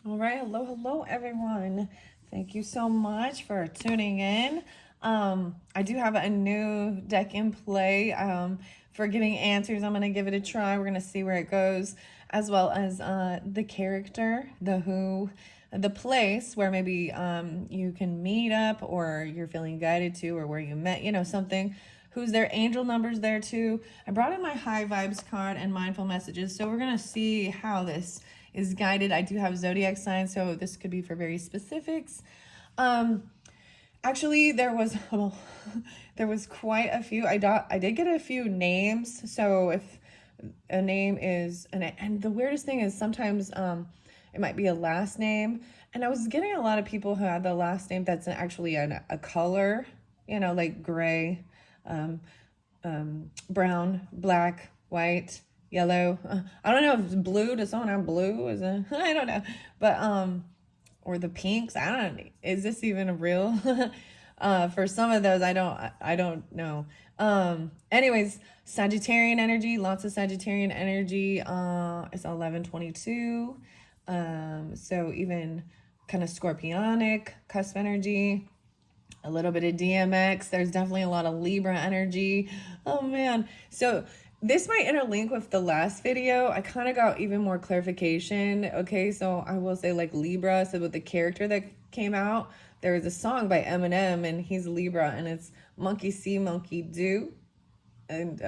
All right, hello, everyone. Thank you so much for tuning in. I do have a new deck in play for getting answers. I'm gonna give it a try. We're gonna see where it goes, as well as the character, the who, the place where maybe you can meet up, or you're feeling guided to, or where you met. Something. Who's their angel numbers there too. I brought in my high vibes card and mindful messages, so we're gonna see how this is guided. I do have zodiac signs, so this could be for very specifics. Actually, there was there was quite a few. I did get a few names. So if a name is and the weirdest thing is sometimes it might be a last name, and I was getting a lot of people who had the last name that's actually a color, like gray, brown, black, white, yellow. I don't know if it's blue. Does someone have blue? Is it? I don't know. But or the pinks. I don't know. Is this even a real? For some of those, I don't know. Anyways, Sagittarian energy. Lots of Sagittarian energy. It's 11:22. So even kind of Scorpionic cusp energy. A little bit of DMX. There's definitely a lot of Libra energy. Oh man. So this might interlink with the last video. I kind of got even more clarification. Okay, so I will say like Libra. So with the character that came out, there was a song by Eminem and he's Libra, and it's Monkey See, Monkey Do. And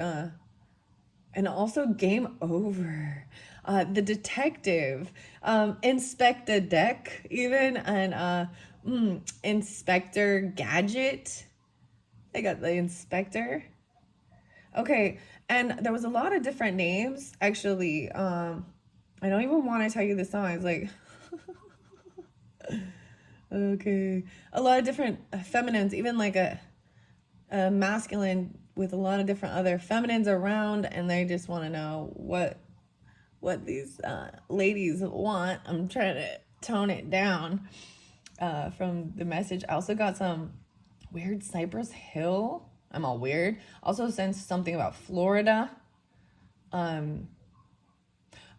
also Game Over. The Detective, Inspector Deck even, and Inspector Gadget. I got the Inspector. Okay, and there was a lot of different names actually. I don't even want to tell you the songs. Like, okay, a lot of different feminines, even like a masculine with a lot of different other feminines around, and they just want to know what these ladies want. I'm trying to tone it down from the message. I also got some weird Cypress Hill. I'm all weird. Also sensed something about Florida.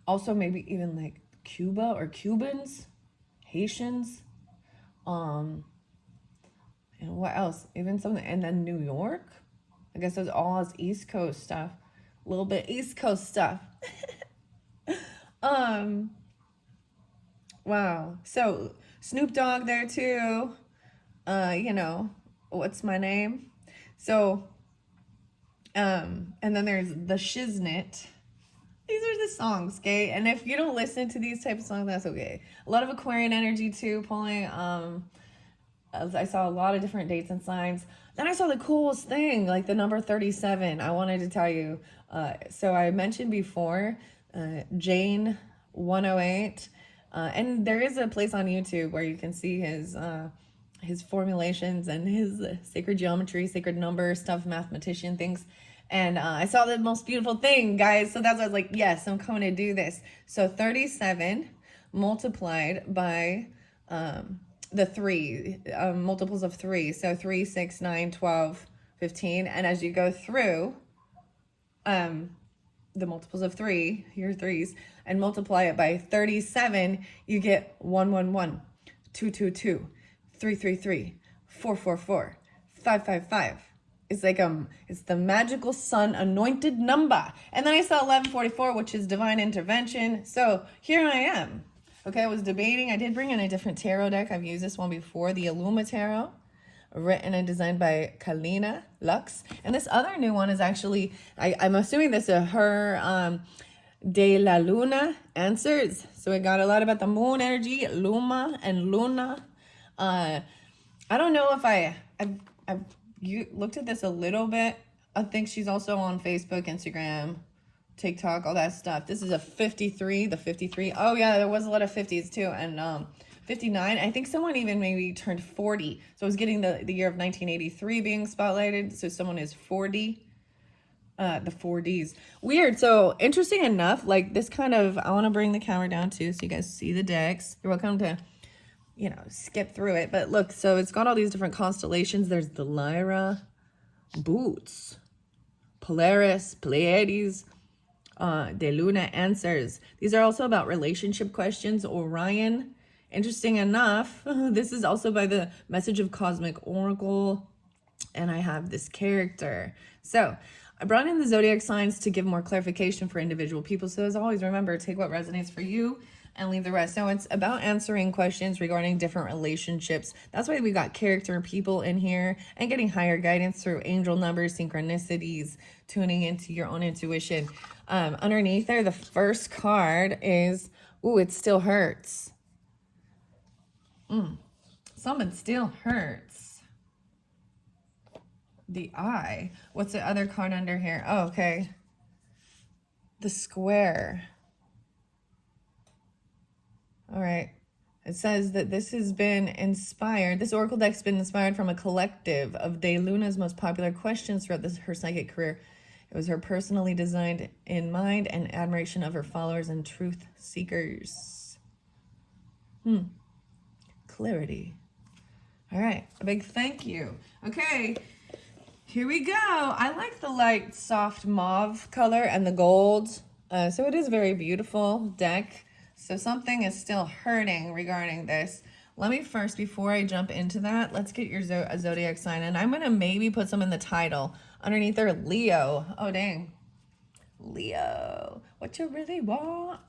Also maybe even like Cuba or Cubans, Haitians. And what else? Even something, and then New York. I guess that's all as East Coast stuff. A little bit East Coast stuff. Wow. So Snoop Dogg there too. What's my name? So, and then there's the Shiznit. These are the songs, okay? And if you don't listen to these type of songs, that's okay. A lot of Aquarian energy too, pulling. I saw a lot of different dates and signs. Then I saw the coolest thing, like the number 37. I wanted to tell you. So I mentioned before, Jane 108. And there is a place on YouTube where you can see his formulations and his sacred geometry, sacred number stuff, mathematician things. And I saw the most beautiful thing, guys. So that's why I was like, yes, I'm coming to do this. So 37 multiplied by the 3, multiples of 3. So 3, 6, 9, 12, 15. And as you go through the multiples of 3, your 3s, and multiply it by 37, you get 111, 222, 333, 444, 555. It's like it's the magical sun anointed number. And then I saw 1144, which is divine intervention. So here I am. Okay, I was debating. I did bring in a different tarot deck. I've used this one before, the Illuma Tarot, written and designed by Kalina Lux. And this other new one is actually, I'm assuming this is her De La Luna answers. So it got a lot about the moon energy, Luma and Luna. I don't know if I've looked at this a little bit. I think she's also on Facebook, Instagram, TikTok, all that stuff. This is a 53, the 53. Oh yeah, there was a lot of 50s too. And 59. I think someone even maybe turned 40. So I was getting the year of 1983 being spotlighted. So someone is 40. The 4Ds. Weird. So interesting enough, like this kind of, I want to bring the camera down too so you guys see the decks. You're welcome to, skip through it. But look, so it's got all these different constellations. There's the Lyra, Boots, Polaris, Pleiades, De Luna answers. These are also about relationship questions. Orion interesting enough, this is also by the Message of Cosmic Oracle, and I have this character. So I brought in the zodiac signs to give more clarification for individual people. So as always, remember, take what resonates for you and leave the rest. So it's about answering questions regarding different relationships. That's why we got character people in here, and getting higher guidance through angel numbers, synchronicities, tuning into your own intuition. Underneath there, the first card is, ooh, it still hurts. Something still hurts. The eye. What's the other card under here? Oh, okay. The square. All right. It says that this has been inspired. This oracle deck's been inspired from a collective of De Luna's most popular questions throughout her psychic career. It was her personally designed in mind and admiration of her followers and truth seekers. Clarity. All right. A big thank you. Okay. Here we go. I like the light, soft mauve color and the gold. So it is a very beautiful deck. So something is still hurting regarding this. Let me first, before I jump into that, let's get your zodiac sign. And I'm going to maybe put some in the title. Underneath there, Leo. Oh, dang. Leo. What you really want?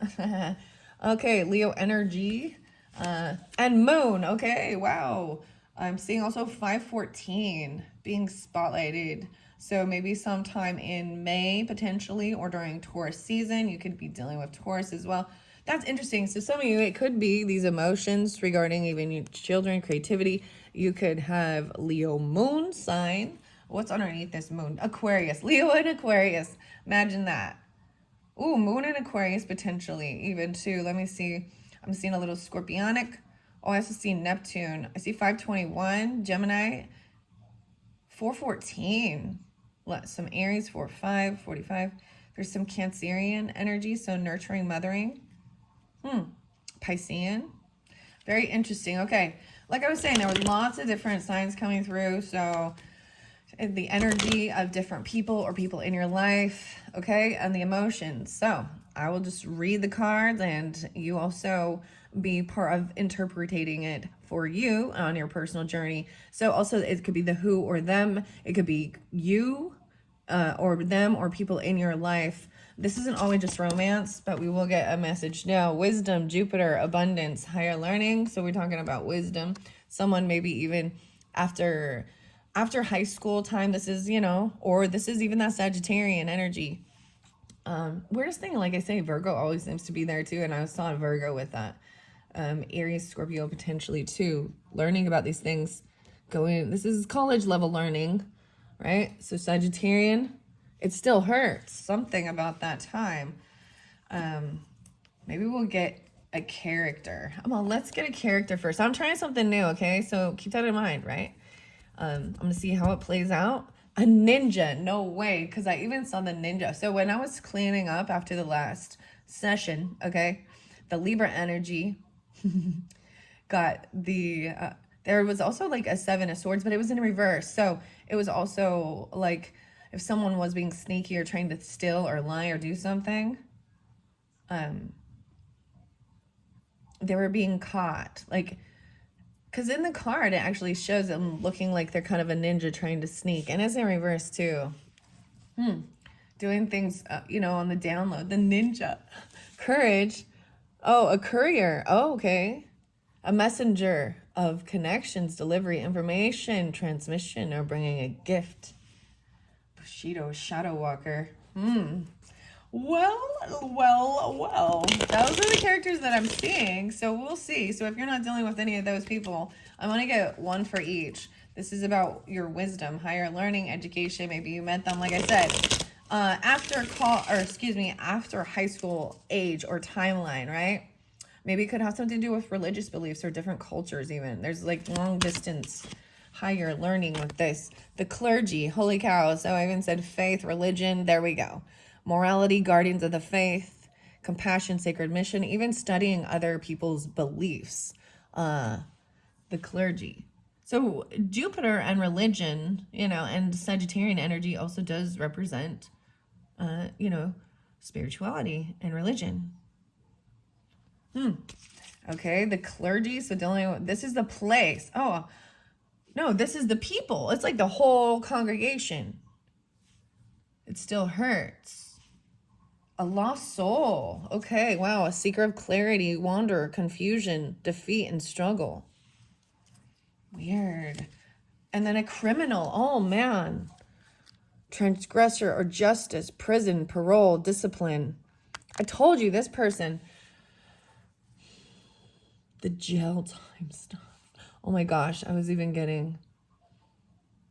Okay, Leo energy. And moon. Okay, wow. I'm seeing also 514 being spotlighted. So maybe sometime in May, potentially, or during Taurus season, you could be dealing with Taurus as well. That's interesting. So some of you, it could be these emotions regarding even your children, creativity. You could have Leo moon sign. What's underneath this moon? Aquarius. Leo and Aquarius. Imagine that. Ooh, moon and Aquarius potentially even too. Let me see. I'm seeing a little scorpionic. Oh, I also see Neptune. I see 521, Gemini, 414. Some Aries, 45, 45. There's some Cancerian energy, so nurturing, mothering. Piscean. Very interesting. Okay. Like I was saying, there were lots of different signs coming through. So the energy of different people or people in your life. Okay. And the emotions. So I will just read the cards, and you also be part of interpreting it for you on your personal journey. So also it could be the who or them. It could be you or them or people in your life. This isn't always just romance, but we will get a message now. Wisdom, Jupiter, abundance, higher learning. So we're talking about wisdom. Someone maybe even after high school time, this is, or this is even that Sagittarian energy. Weirdest thing, like I say, Virgo always seems to be there too. And I saw Virgo with that. Aries, Scorpio potentially too. Learning about these things. This is college level learning, right? So Sagittarian, it still hurts. Something about that time. Maybe we'll get a character. Come on, let's get a character first. I'm trying something new, okay? So keep that in mind, right? I'm going to see how it plays out. A ninja. No way, because I even saw the ninja. So when I was cleaning up after the last session, okay, the Libra energy got the... there was also like a 7 of swords, but it was in reverse. So it was also like if someone was being sneaky or trying to steal or lie or do something, they were being caught. Like, because in the card, it actually shows them looking like they're kind of a ninja trying to sneak. And it's in reverse too. Doing things, on the download. The ninja. Courage. Oh, a courier. Oh, okay. A messenger of connections, delivery, information, transmission, or bringing a gift. Bushido, shadow walker. Well. Those are the characters that I'm seeing. So we'll see. So if you're not dealing with any of those people, I'm going to get one for each. This is about your wisdom, higher learning, education. Maybe you met them, like I said, after high school age or timeline, right? Maybe it could have something to do with religious beliefs or different cultures even. There's like long distance higher learning with this. The clergy, holy cow. So I even said faith, religion. There we go. Morality, guardians of the faith, compassion, sacred mission, even studying other people's beliefs. The clergy. So Jupiter and religion, and Sagittarian energy also does represent, spirituality and religion. Okay, the clergy. So dealing with, this is the place. Oh, no, this is the people. It's like the whole congregation. It still hurts. A lost soul. Okay, wow. A seeker of clarity, wanderer, confusion, defeat, and struggle. Weird. And then a criminal. Oh, man. Transgressor or justice, prison, parole, discipline. I told you this person. The jail time stuff. Oh my gosh, I was even getting,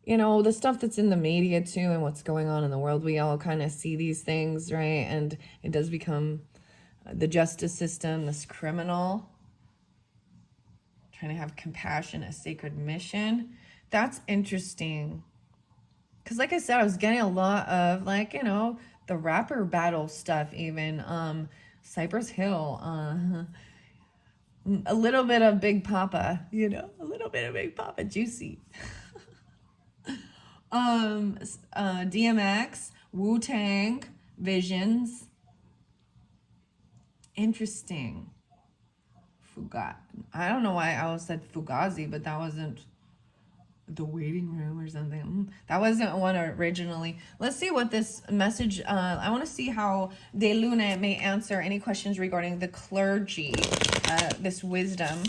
you know, the stuff that's in the media too and what's going on in the world. We all kind of see these things, right? And it does become the justice system, this criminal, trying to have compassion, a sacred mission. That's interesting. Because like I said, I was getting a lot of like, you know, the rapper battle stuff even. Cypress Hill, a little bit of Big Papa, you know, a little bit of Big Papa, juicy. DMX, Wu-Tang, Visions. Interesting. I don't know why I always said Fugazi, but that wasn't the waiting room or something. That wasn't one originally. Let's see what this message, I want to see how De Luna may answer any questions regarding the clergy, this wisdom,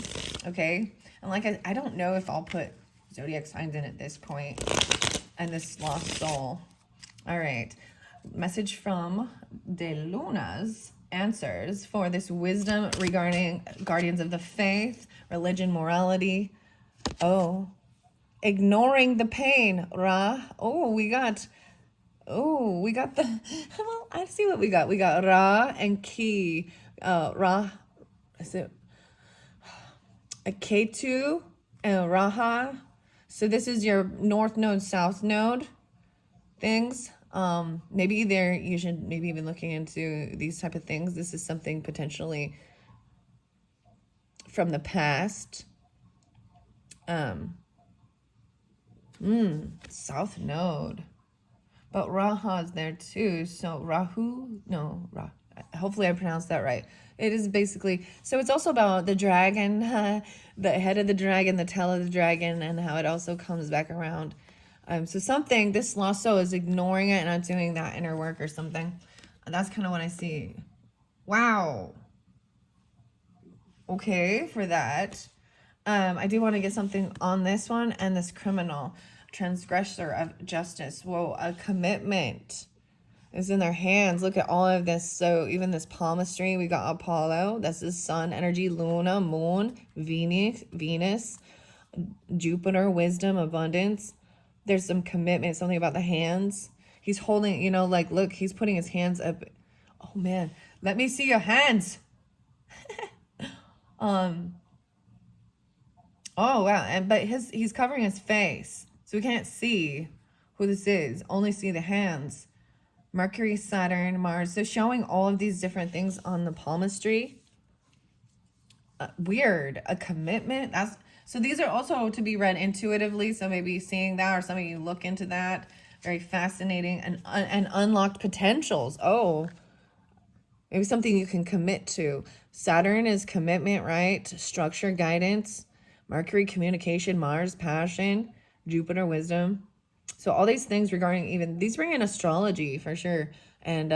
okay? And like, I don't know if I'll put zodiac signs in at this point, and this lost soul. All right, message from De Luna's answers for this wisdom regarding guardians of the faith, religion, morality. Oh, ignoring the pain, Ra. Oh, we got the, well, I see what we got. We got Ra and Ki. Ra, is it a K2 and Raha? So this is your north node, south node things. Maybe you should maybe even looking into these type of things. This is something potentially from the past. South node. But Raha's there too. So hopefully I pronounced that right. It is basically, so it's also about the dragon, the head of the dragon, the tail of the dragon, and how it also comes back around. So something, this lost soul is ignoring it and not doing that inner work or something. And that's kind of what I see. Wow. Okay, for that. I do want to get something on this one and this criminal. Transgressor of justice. Whoa, a commitment is in their hands. Look at all of this. So even this palmistry, we got Apollo. This is sun energy, Luna, moon, Venus, Jupiter, wisdom, abundance. There's some commitment, something about the hands. He's holding, you know, like, look, he's putting his hands up. Oh man, let me see your hands. Oh wow, but he's covering his face. So we can't see who this is, only see the hands. Mercury, Saturn, Mars. So showing all of these different things on the palmistry. Weird. A commitment. So these are also to be read intuitively. So maybe seeing that or something you look into that. Very fascinating. And unlocked potentials. Oh, maybe something you can commit to. Saturn is commitment, right? Structure, guidance. Mercury, communication. Mars, passion. Jupiter, wisdom. So all these things regarding even, these bring in astrology for sure. And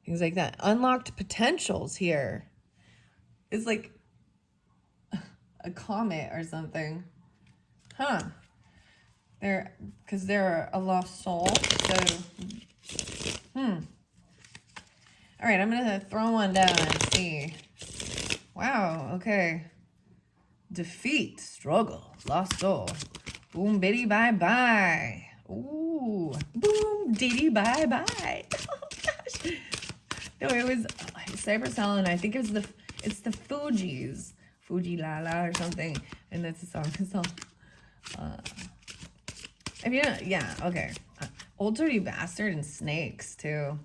things like that. Unlocked potentials here. It's like a comet or something. Huh. Because they're a lost soul. So, All right, I'm going to throw one down and see. Wow, okay. Defeat, struggle, lost soul. Boom, biddy, bye-bye. Ooh, boom, diddy, bye-bye. Oh, gosh. No, it was Cypress Hill, and I think it's the Fugees. Fuji La La or something. And that's a song. So, yeah, okay. Old Dirty Bastard and Snakes, too.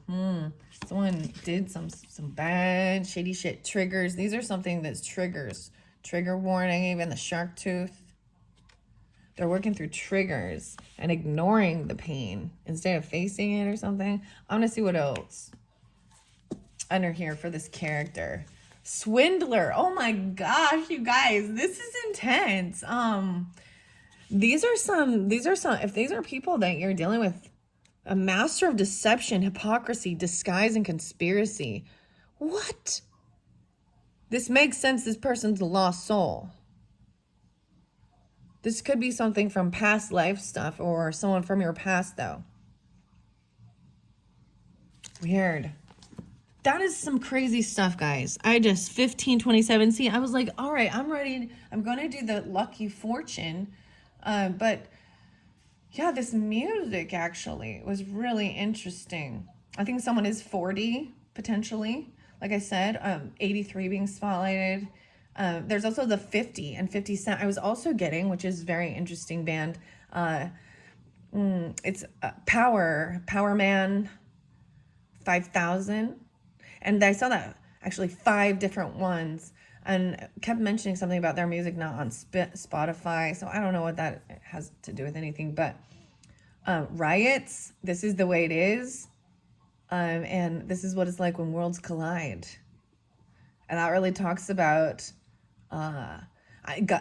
Someone did some bad, shady shit. Triggers. These are something that's triggers. Trigger warning, even the shark tooth. They're working through triggers and ignoring the pain instead of facing it or something. I'm going to see what else under here for this character. Swindler. Oh my gosh, you guys, this is intense. These are some, if these are people that you're dealing with, a master of deception, hypocrisy, disguise, and conspiracy. What? This makes sense. This person's a lost soul. This could be something from past life stuff or someone from your past, though. Weird. That is some crazy stuff, guys. I just 1527. See, I was like, all right, I'm ready. I'm going to do the lucky fortune. But yeah, this music actually was really interesting. I think someone is 40 potentially. Like I said, 83 being spotlighted. There's also the 50 and 50 Cent. I was also getting, which is very interesting band. It's Power Man 5000. And I saw that actually 5 different ones and kept mentioning something about their music not on Spotify. So I don't know what that has to do with anything, but Riots, This Is the Way It Is. And this is what it's like when worlds collide. And that really talks about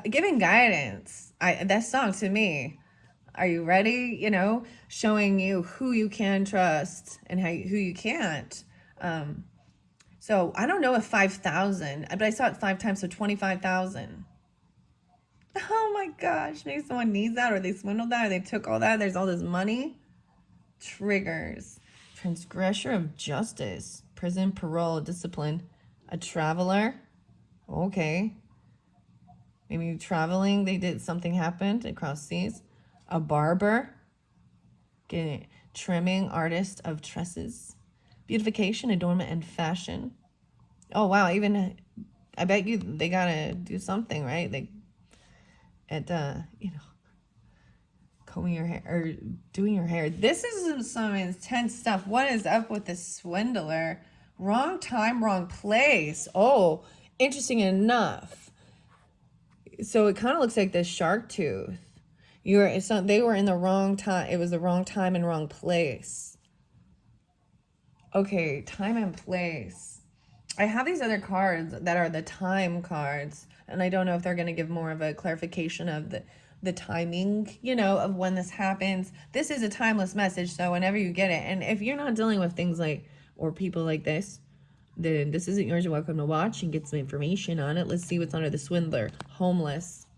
giving guidance. That song to me, are you ready? You know, showing you who you can trust and who you can't. So I don't know if 5,000, but I saw it 5 times, so 25,000. Oh my gosh, maybe someone needs that, or they swindled that, or they took all that. There's all this money. Triggers. Transgressor of justice. Prison, parole, discipline. A traveler. Okay. Maybe traveling, something happened across seas. A barber. Getting trimming, artist of tresses. Beautification, adornment, and fashion. Oh, wow. Even, I bet you they got to do something, right? Combing your hair or doing your hair. This is some intense stuff. What is up with this swindler? Wrong time, wrong place. Oh, interesting enough. So it kind of looks like this shark tooth. They were in the wrong time. It was the wrong time and wrong place. Okay, time and place. I have these other cards that are the time cards, and I don't know if they're going to give more of a clarification of the timing, of when this happens. This is a timeless message, so whenever you get it, and if you're not dealing with things like, or people like this, then this isn't yours. You're welcome to watch and get some information on it. Let's see what's under the swindler. Homeless.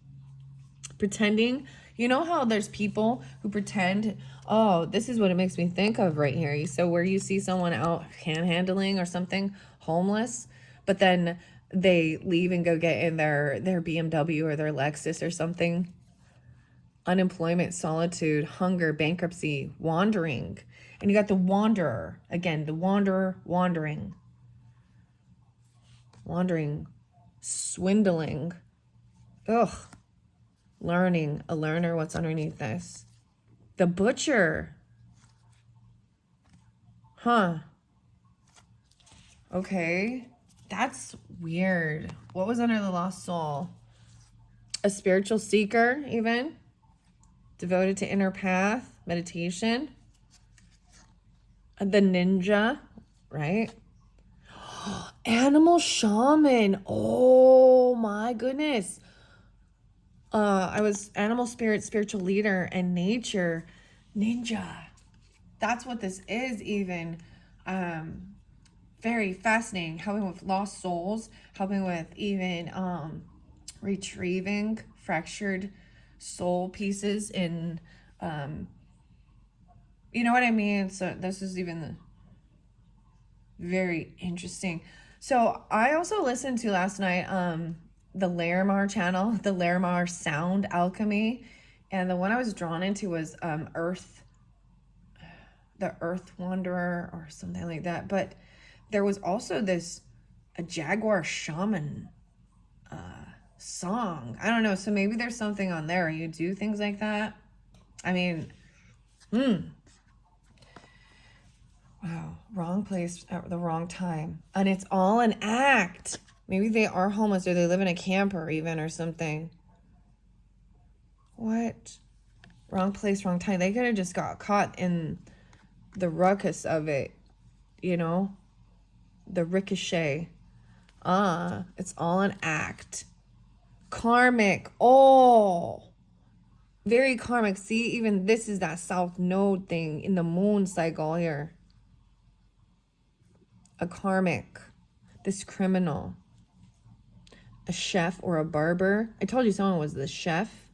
Pretending. You know how there's people who pretend, oh, this is what it makes me think of right here. So where you see someone out panhandling or something, homeless, but then they leave and go get in their BMW or their Lexus or something. Unemployment, solitude, hunger, bankruptcy, wandering. And you got the wanderer. Again, the wanderer, wandering, swindling. Ugh. Learning, a learner. What's underneath this? The butcher. Huh. Okay. That's weird. What was under the lost soul? A spiritual seeker, even. Devoted to inner path, meditation. The ninja, right? Animal shaman. Oh my goodness. I was animal spirit, spiritual leader, and nature ninja. That's what this is even. Very fascinating. Helping with lost souls, helping with even retrieving fractured soul pieces in, you know what I mean? So this is even very interesting. So I also listened to last night, the Larimar channel, the Larimar Sound Alchemy. And the one I was drawn into was the Earth Wanderer or something like that. But there was also a Jaguar Shaman song. I don't know. So maybe there's something on there. You do things like that. I mean, wow. Wrong place at the wrong time. And it's all an act. Maybe they are homeless or they live in a camper even or something. What? Wrong place, wrong time. They could have just got caught in the ruckus of it, the ricochet. It's all an act. Karmic. Oh, very karmic. See, even this is that South Node thing in the moon cycle here. A karmic. This criminal. A chef or a barber. I told you someone was the chef.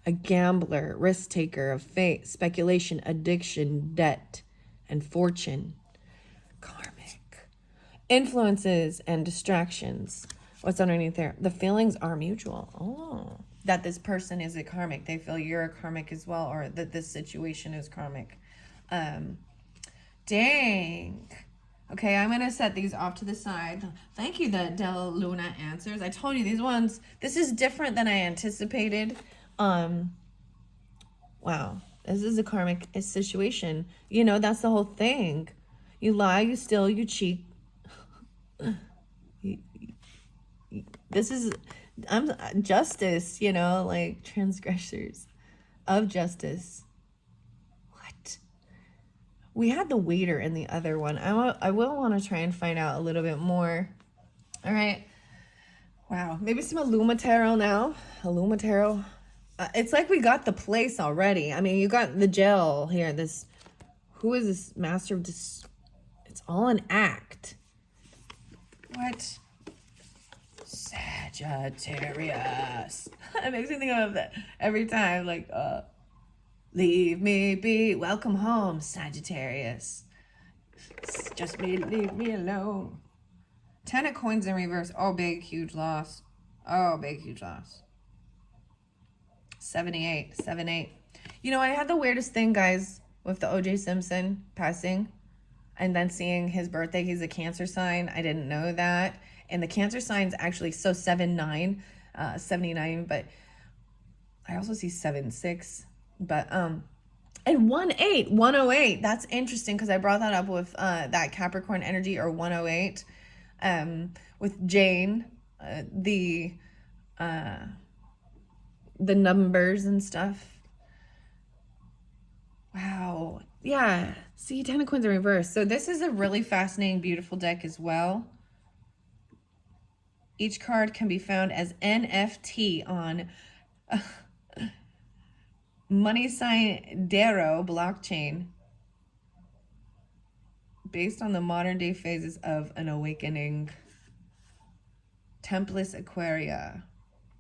A gambler, risk taker of fate, speculation, addiction, debt, and fortune. Karmic. Influences and distractions. What's underneath there? The feelings are mutual. Oh, that this person is a karmic. They feel you're a karmic as well, or that this situation is karmic. Dang. Okay, I'm going to set these off to the side. Thank you, the Della Luna answers. I told you these ones, this is different than I anticipated. Wow, this is a karmic situation. You know, that's the whole thing. You lie, you steal, you cheat. This is, I'm justice, you know, like transgressors of justice. What? We had the waiter in the other one. I will want to try and find out a little bit more. All right. Wow. Maybe some Illuma Tarot now. Illuma Tarot. It's like we got the place already. I mean, you got the gel here. This, who is this master of this? It's all an act. What? Sagittarius. It makes me think of that every time. Like, leave me be. Welcome home, Sagittarius. Just leave me alone. 10 of coins in reverse. Oh, big, huge loss. Oh, big, huge loss. 78, 7-8. You know, I had the weirdest thing, guys, with the O.J. Simpson passing and then seeing his birthday. He's a Cancer sign. I didn't know that. And the Cancer sign's actually, so 7-9, 79, but I also see 7-6. But, and 1-8, 108. That's interesting because I brought that up with that Capricorn energy, or 108, with Jane, the numbers and stuff. Wow. Yeah. See, 10 of coins in reverse. So this is a really fascinating, beautiful deck as well. Each card can be found as NFT on Money Sign Darrow blockchain, based on the modern day phases of an awakening. Templess Aquaria.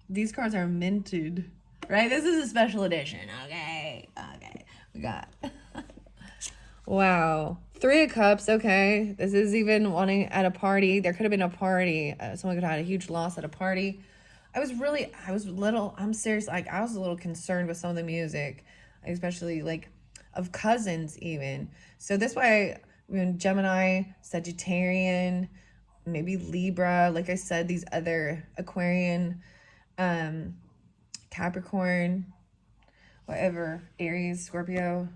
These cards are minted, right? This is a special edition. Okay. We got. Wow. 3 of Cups. Okay. This is even wanting at a party. There could have been a party. Someone could have had a huge loss at a party. I'm serious. Like, I was a little concerned with some of the music, especially like of cousins even. So this way, Gemini, Sagittarian, maybe Libra, like I said, these other Aquarian, Capricorn, whatever, Aries, Scorpio,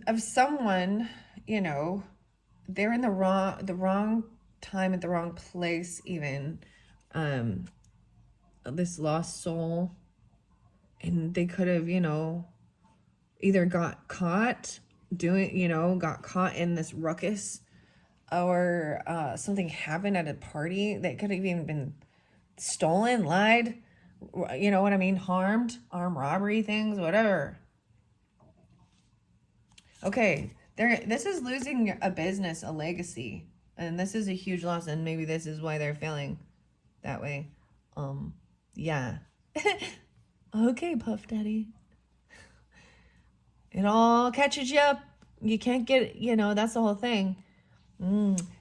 of someone, you know, they're in the wrong time at the wrong place even. This lost soul, and they could have, you know, either got caught in this ruckus, or something happened at a party that could have even been stolen, lied, you know what I mean, harmed, armed robbery things, whatever. Okay, this is losing a business, a legacy, and this is a huge loss, and maybe this is why they're feeling that way. Yeah. Okay, Puff Daddy. It all catches you up. You can't get, you know, that's the whole thing.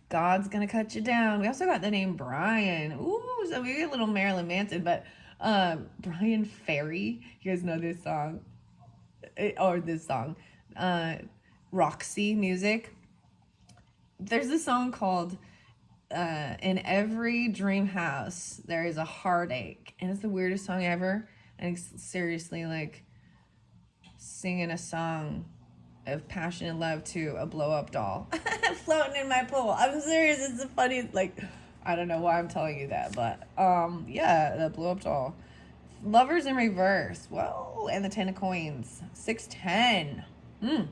God's gonna cut you down. We also got the name Brian. Ooh, so maybe a little Marilyn Manson, but Brian Ferry. You guys know this song? Roxy Music. There's a song called In Every Dream House There Is a Heartache, and it's the weirdest song ever. And it's seriously like singing a song of passion and love to a blow-up doll floating in my pool. I'm serious. It's the funniest. Like, I don't know why I'm telling you that, but yeah, the blow-up doll. Lovers in reverse. Whoa, and the 10 of coins. 6-10. 10-6,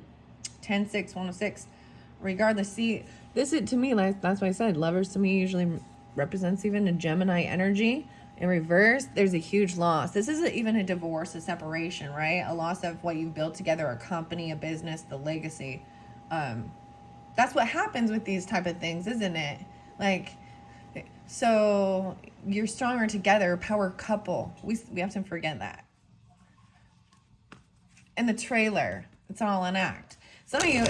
106. regardless. See, this is, to me, like, that's why I said lovers to me usually represents even a Gemini energy. In reverse, there's a huge loss. This isn't even a divorce, a separation, right? A loss of what you've built together, a company, a business, the legacy. That's what happens with these type of things, isn't it? Like, so you're stronger together, power couple. We have to forget that. And the trailer, it's all an act. Some of you,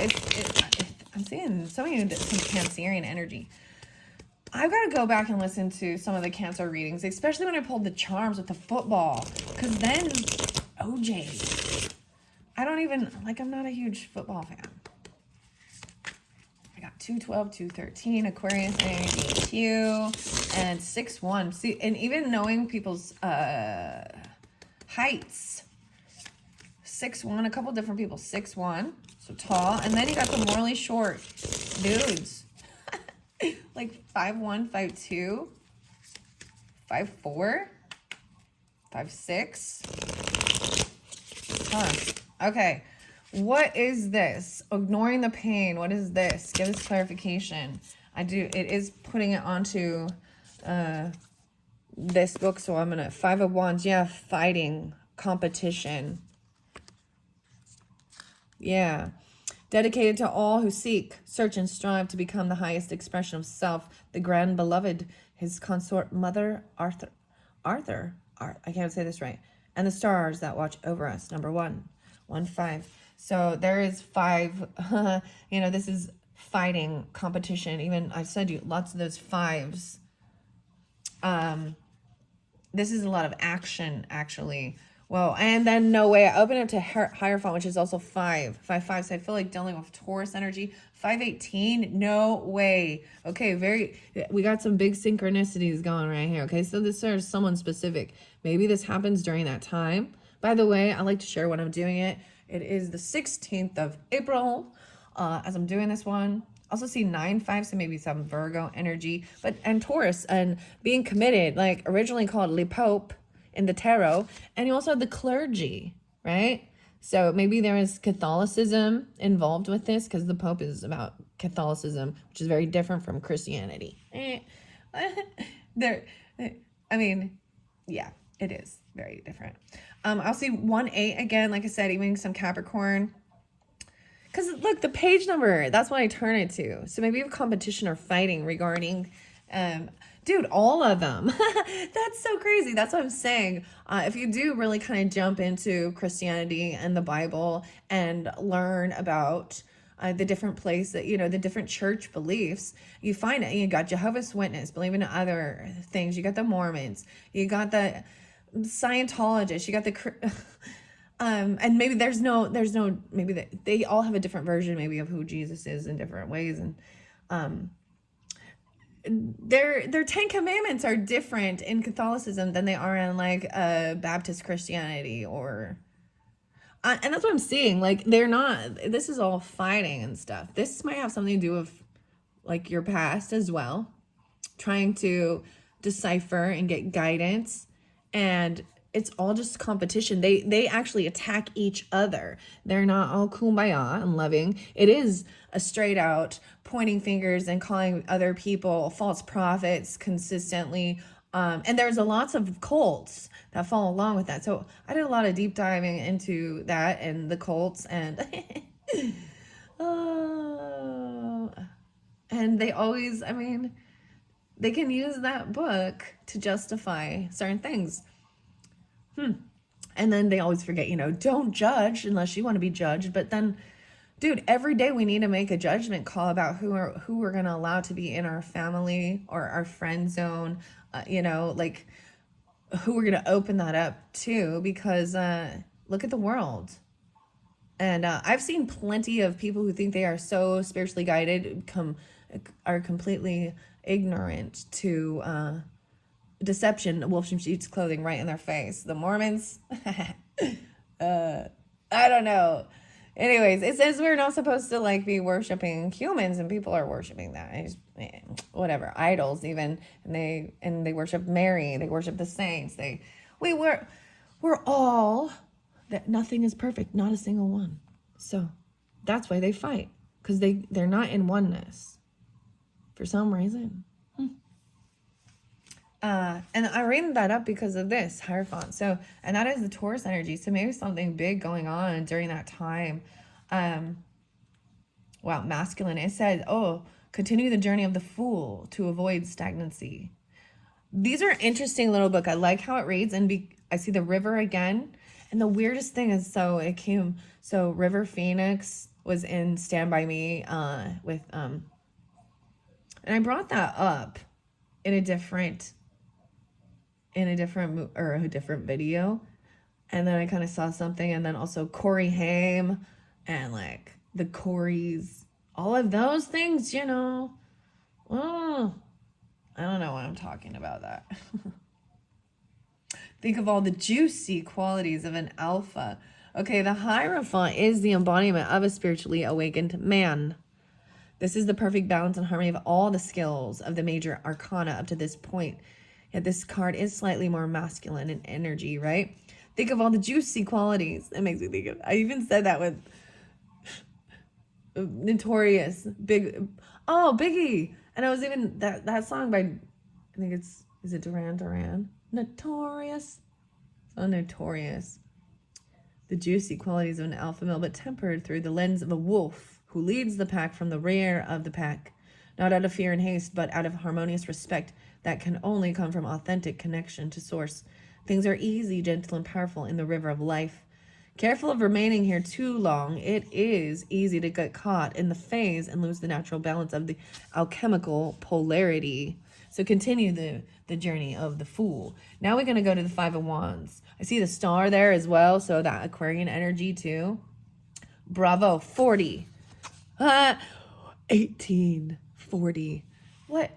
I'm seeing some of you some Cancerian energy. I've got to go back and listen to some of the Cancer readings, especially when I pulled the charms with the football. Because then, OJ, I don't even, like, I'm not a huge football fan. I got 212, 213, Aquarius energy, Q, and 6-1. See, and even knowing people's heights. 6'1", a couple different people. 6'1", so tall. And then you got the morally short dudes. Like 5'1", 5'2", 5'4", 5'6". Huh. Okay. What is this? Ignoring the pain. What is this? Give us clarification. It is putting it onto this book. So I'm going to, 5 of Wands. Yeah. Fighting. Competition. Yeah. Dedicated to all who seek, search, and strive to become the highest expression of self, the grand beloved, his consort mother, Arthur, I can't say this right, and the stars that watch over us, number 1, 1-5. So there is 5, this is fighting, competition, even, I said you, lots of those 5s. This is a lot of action, actually. Well, and then no way. I open it to Hierophant, which is also 5. 5-5. So I feel like dealing with Taurus energy. 5-18. No way. Okay, we got some big synchronicities going right here. Okay, so this is someone specific. Maybe this happens during that time. By the way, I like to share when I'm doing it. It is the 16th of April as I'm doing this one. Also see 9-5, so maybe some Virgo energy. And Taurus and being committed, like originally called Le Pope in the tarot, and you also have the clergy, right? So maybe there is Catholicism involved with this, because the Pope is about Catholicism, which is very different from Christianity. Yeah, it is very different. I'll see 1-8 again, like I said, even some Capricorn. Because look, the page number, that's what I turn it to. So maybe you have competition or fighting regarding dude, all of them. That's so crazy. That's what I'm saying. If you do really kind of jump into Christianity and the Bible and learn about the different place that, the different church beliefs, you find it. You got Jehovah's Witness, believe in other things. You got the Mormons. You got the Scientologists. You got the... and maybe maybe they all have a different version maybe of who Jesus is in different ways. And their 10 commandments are different in Catholicism than they are in like Baptist Christianity or and that's what I'm seeing. Like this is all fighting and stuff. This might have something to do with like your past as well, trying to decipher and get guidance, and it's all just competition. They actually attack each other. They're not all kumbaya and loving. It is a straight out pointing fingers and calling other people false prophets consistently. And there's lots of cults that follow along with that. So I did a lot of deep diving into that and the cults and and they always, they can use that book to justify certain things. And then they always forget, don't judge unless you want to be judged. But then, dude, every day we need to make a judgment call about who we're going to allow to be in our family or our friend zone, like who we're going to open that up to, because look at the world. And I've seen plenty of people who think they are so spiritually guided are completely ignorant to deception, wolf in sheep's clothing, right in their face. The Mormons, I don't know. Anyways, it says we're not supposed to like be worshiping humans, and people are worshiping that. Whatever, idols even, and they worship Mary. They worship the saints. We're all that. Nothing is perfect, not a single one. So that's why they fight. because they're not in oneness for some reason. And I'm reading that up because of this Hierophant. So, and that is the Taurus energy. So maybe something big going on during that time. Wow, masculine. It said, oh, continue the journey of the fool to avoid stagnancy. These are interesting little book. I like how it reads, and I see the river again. And the weirdest thing is, so River Phoenix was in Stand By Me with, and I brought that up in a different video. And then I kind of saw something, and then also Corey Haim and like the Coreys, all of those things, you know. Oh, I don't know why I'm talking about that. Think of all the juicy qualities of an alpha. Okay, the Hierophant is the embodiment of a spiritually awakened man. This is the perfect balance and harmony of all the skills of the major arcana up to this point. Yet this card is slightly more masculine in energy, right? Think of all the juicy qualities. It makes me think of, I even said that with Notorious, Biggie. And I was even, that song by, I think is it Duran Duran? Notorious. So Notorious. The juicy qualities of an alpha male, but tempered through the lens of a wolf who leads the pack from the rear of the pack, not out of fear and haste, but out of harmonious respect that can only come from authentic connection to source. Things are easy, gentle, and powerful in the river of life. Careful of remaining here too long. It is easy to get caught in the phase and lose the natural balance of the alchemical polarity. So continue the journey of the Fool. Now we're going to go to the Five of Wands. I see the star there as well, so that Aquarian energy too. Bravo, 40. 18, 40. What?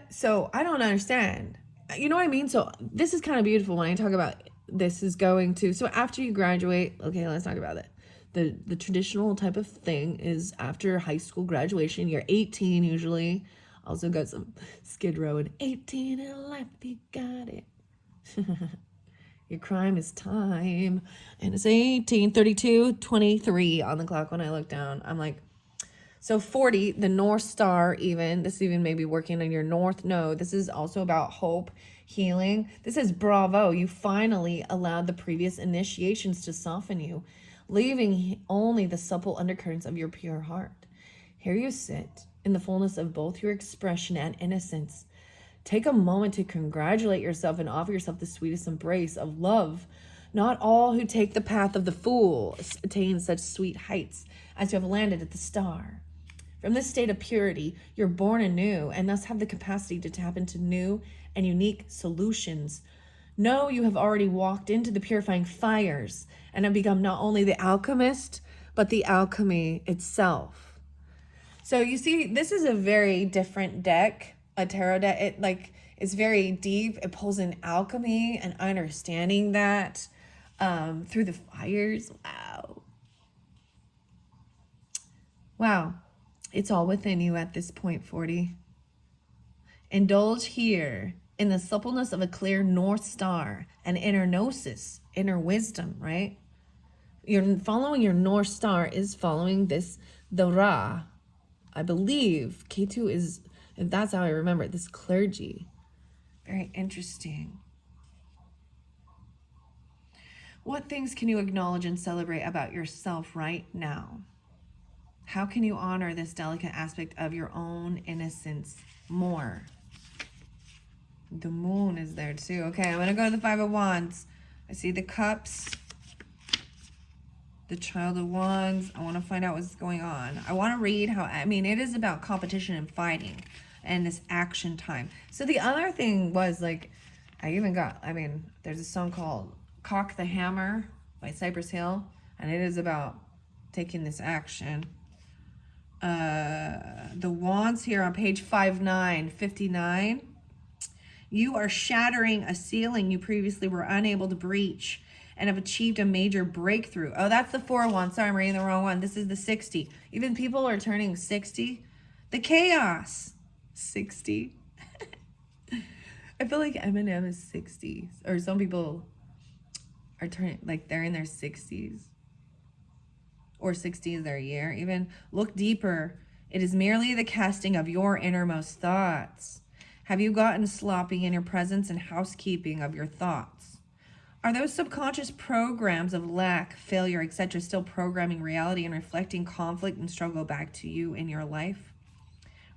So I don't understand. You know what I mean? So this is kind of beautiful when I talk about this is going to, so after you graduate, okay, let's talk about it. The traditional type of thing is after high school graduation, you're 18 usually. Also got some Skid Row and 18 in life, you got it. Your crime is time. And it's 18, 32, 23 on the clock when I look down. I'm like, so 40, the North Star even, this even may be working on your North Node. This is also about hope, healing. This is bravo. You finally allowed the previous initiations to soften you, leaving only the supple undercurrents of your pure heart. Here you sit in the fullness of both your expression and innocence. Take a moment to congratulate yourself and offer yourself the sweetest embrace of love. Not all who take the path of the fool attain such sweet heights as you have landed at the star. From this state of purity, you're born anew and thus have the capacity to tap into new and unique solutions. Know you have already walked into the purifying fires and have become not only the alchemist, but the alchemy itself. So you see, this is a very different deck, a tarot deck. It's very deep. It pulls in alchemy and understanding that through the fires. Wow. It's all within you at this point, 40. Indulge here in the suppleness of a clear North Star and inner gnosis, inner wisdom, right? You're following your North Star is following this, the Ra. I believe K2 is, if that's how I remember it, this clergy. Very interesting. What things can you acknowledge and celebrate about yourself right now? How can you honor this delicate aspect of your own innocence more? The moon is there too. Okay, I'm going to go to the Five of Wands. I see the cups, the Child of Wands. I want to find out what's going on. I want to read how, it is about competition and fighting and this action time. So the other thing was like, there's a song called Cock the Hammer by Cypress Hill, and it is about taking this action. The Wands here on page 59. You are shattering a ceiling you previously were unable to breach and have achieved a major breakthrough. Oh, that's the 4 of Wands. Sorry, I'm reading the wrong one. This is the 60. Even people are turning 60. The chaos. 60. I feel like Eminem is 60. Or some people are turning, like they're in their 60s. or 60 is their year. Even look deeper. It is merely the casting of your innermost thoughts. Have you gotten sloppy in your presence and housekeeping of your thoughts? Are those subconscious programs of lack, failure, etc. still programming reality and reflecting conflict and struggle back to you in your life?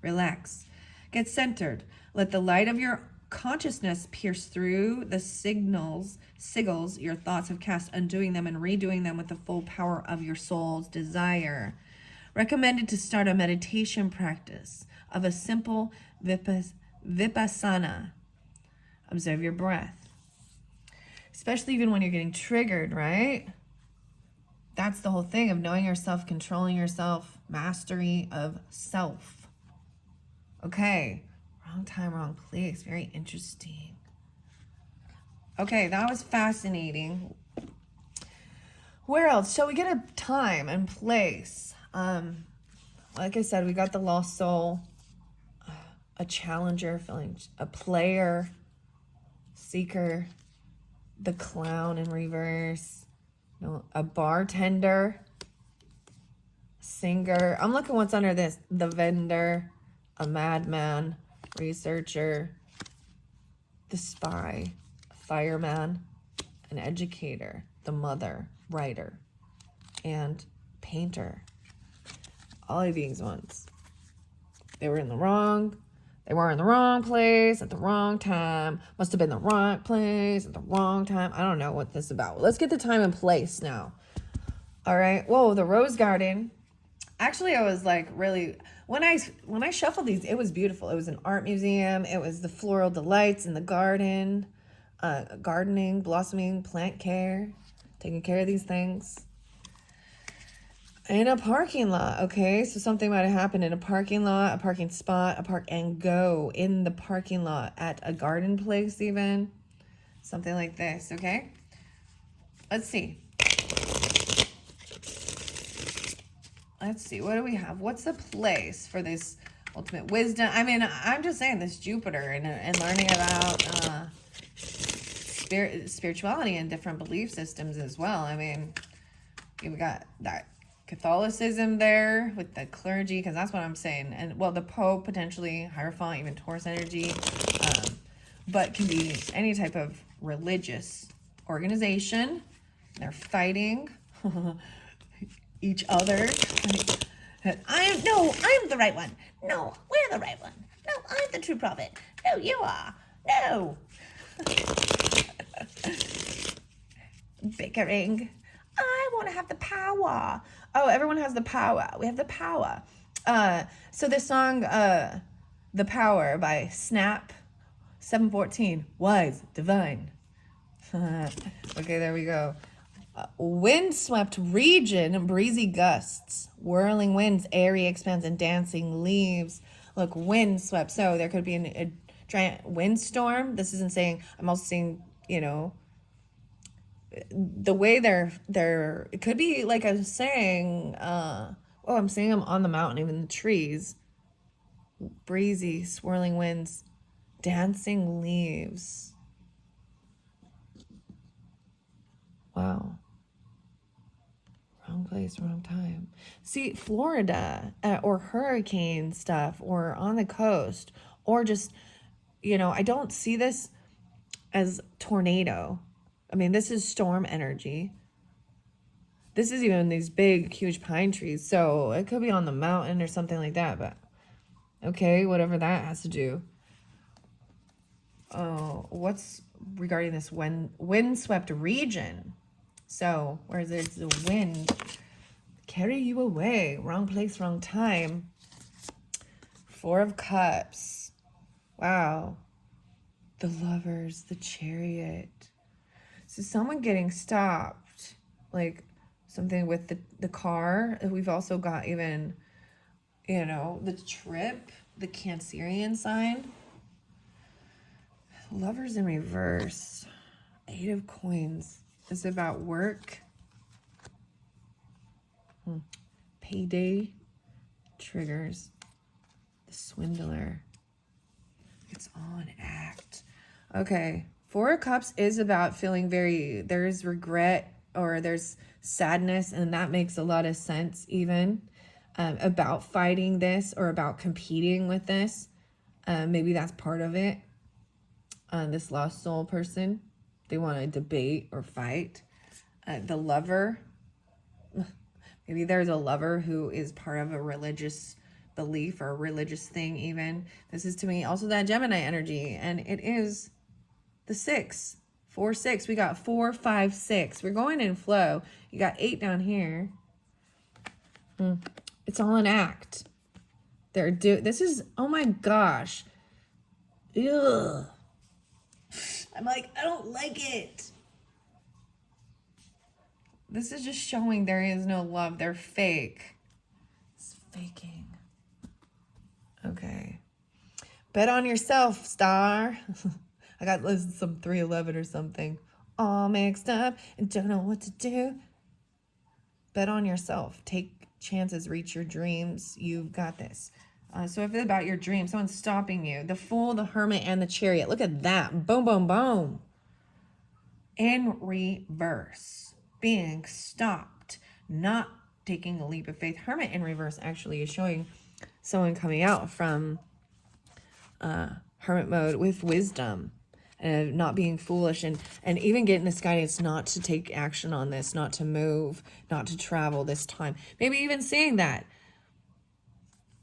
Relax. Get centered. Let the light of your consciousness pierce through the sigils your thoughts have cast, undoing them and redoing them with the full power of your soul's desire. Recommended to start a meditation practice of a simple vipassana. Observe your breath. Especially even when you're getting triggered, right? That's the whole thing of knowing yourself, controlling yourself, mastery of self. Okay, wrong time, wrong place. Very interesting. Okay, that was fascinating. Where else? Shall we get a time and place? Like I said, we got the lost soul, a challenger, feeling a player, seeker, the clown in reverse, a bartender, singer. I'm looking what's under this. The vendor, a madman, researcher, the spy, fireman, an educator, the mother, writer, and painter. All of these ones. They were in the wrong place at the wrong time. Must have been the right place at the wrong time. I don't know what this is about. Let's get the time and place now. All right. Whoa, the rose garden. Actually, I was like really, when I shuffled these, it was beautiful. It was an art museum. It was the floral delights in the garden, gardening, blossoming, plant care, taking care of these things. In a parking lot, okay? So something might have happened in a parking lot, a parking spot, a park and go in the parking lot at a garden place even. Something like this, okay? Let's see. Let's see, what do we have? What's the place for this ultimate wisdom? I mean, I'm just saying this Jupiter and learning about spirituality and different belief systems as well. I mean, we got that Catholicism there with the clergy, because that's what I'm saying. And well, the Pope, potentially, Hierophant, even Taurus energy, but can be any type of religious organization. They're fighting each other. I'm the right one. No, we're the right one. No, I'm the true prophet. No, you are. No. Bickering. I want to have the power. Oh, everyone has the power. We have the power. So this song, The Power by Snap, 714, Wise, Divine. Okay, there we go. Windswept region, breezy gusts, whirling winds, airy expanse, and dancing leaves. Look, windswept. So there could be a giant windstorm. This isn't saying, I'm also saying, the way they're it could be like I was saying, I'm seeing them on the mountain, even the trees, breezy, swirling winds, dancing leaves. Wow. Wrong place, wrong time. See, Florida or hurricane stuff or on the coast or just, I don't see this as tornado. I mean, this is storm energy. This is even these big, huge pine trees. So it could be on the mountain or something like that. But okay, whatever that has to do. Oh, what's regarding this windswept region? So where there's the wind, carry you away. Wrong place, wrong time. 4 of Cups. Wow. The Lovers, the Chariot. So someone getting stopped, like something with the car. We've also got even, the trip, the Cancerian sign. Lovers in reverse. 8 of Coins. Is it about work? Payday. Triggers. The Swindler. It's on act. Okay. 4 of Cups is about feeling there is regret or there's sadness, and that makes a lot of sense even about fighting this or about competing with this. Maybe that's part of it. This lost soul person, they want to debate or fight. The lover, maybe there's a lover who is part of a religious belief or a religious thing even. This is to me also that Gemini energy, and it is the 6. 4, 6. We got 4, 5, 6. We're going in flow. You got 8 down here. It's all an act. This is, oh my gosh. Ugh. I'm like, I don't like it. This is just showing there is no love. They're fake. It's faking. Okay. Bet on yourself, star. I got some 311 or something. All mixed up and don't know what to do. Bet on yourself. Take chances. Reach your dreams. You've got this. So if it's about your dream, someone's stopping you. The Fool, the Hermit, and the Chariot. Look at that. Boom, boom, boom. In reverse. Being stopped. Not taking a leap of faith. Hermit in reverse actually is showing someone coming out from hermit mode with wisdom. And not being foolish, and even getting this guidance not to take action on this, not to move, not to travel this time. Maybe even saying that.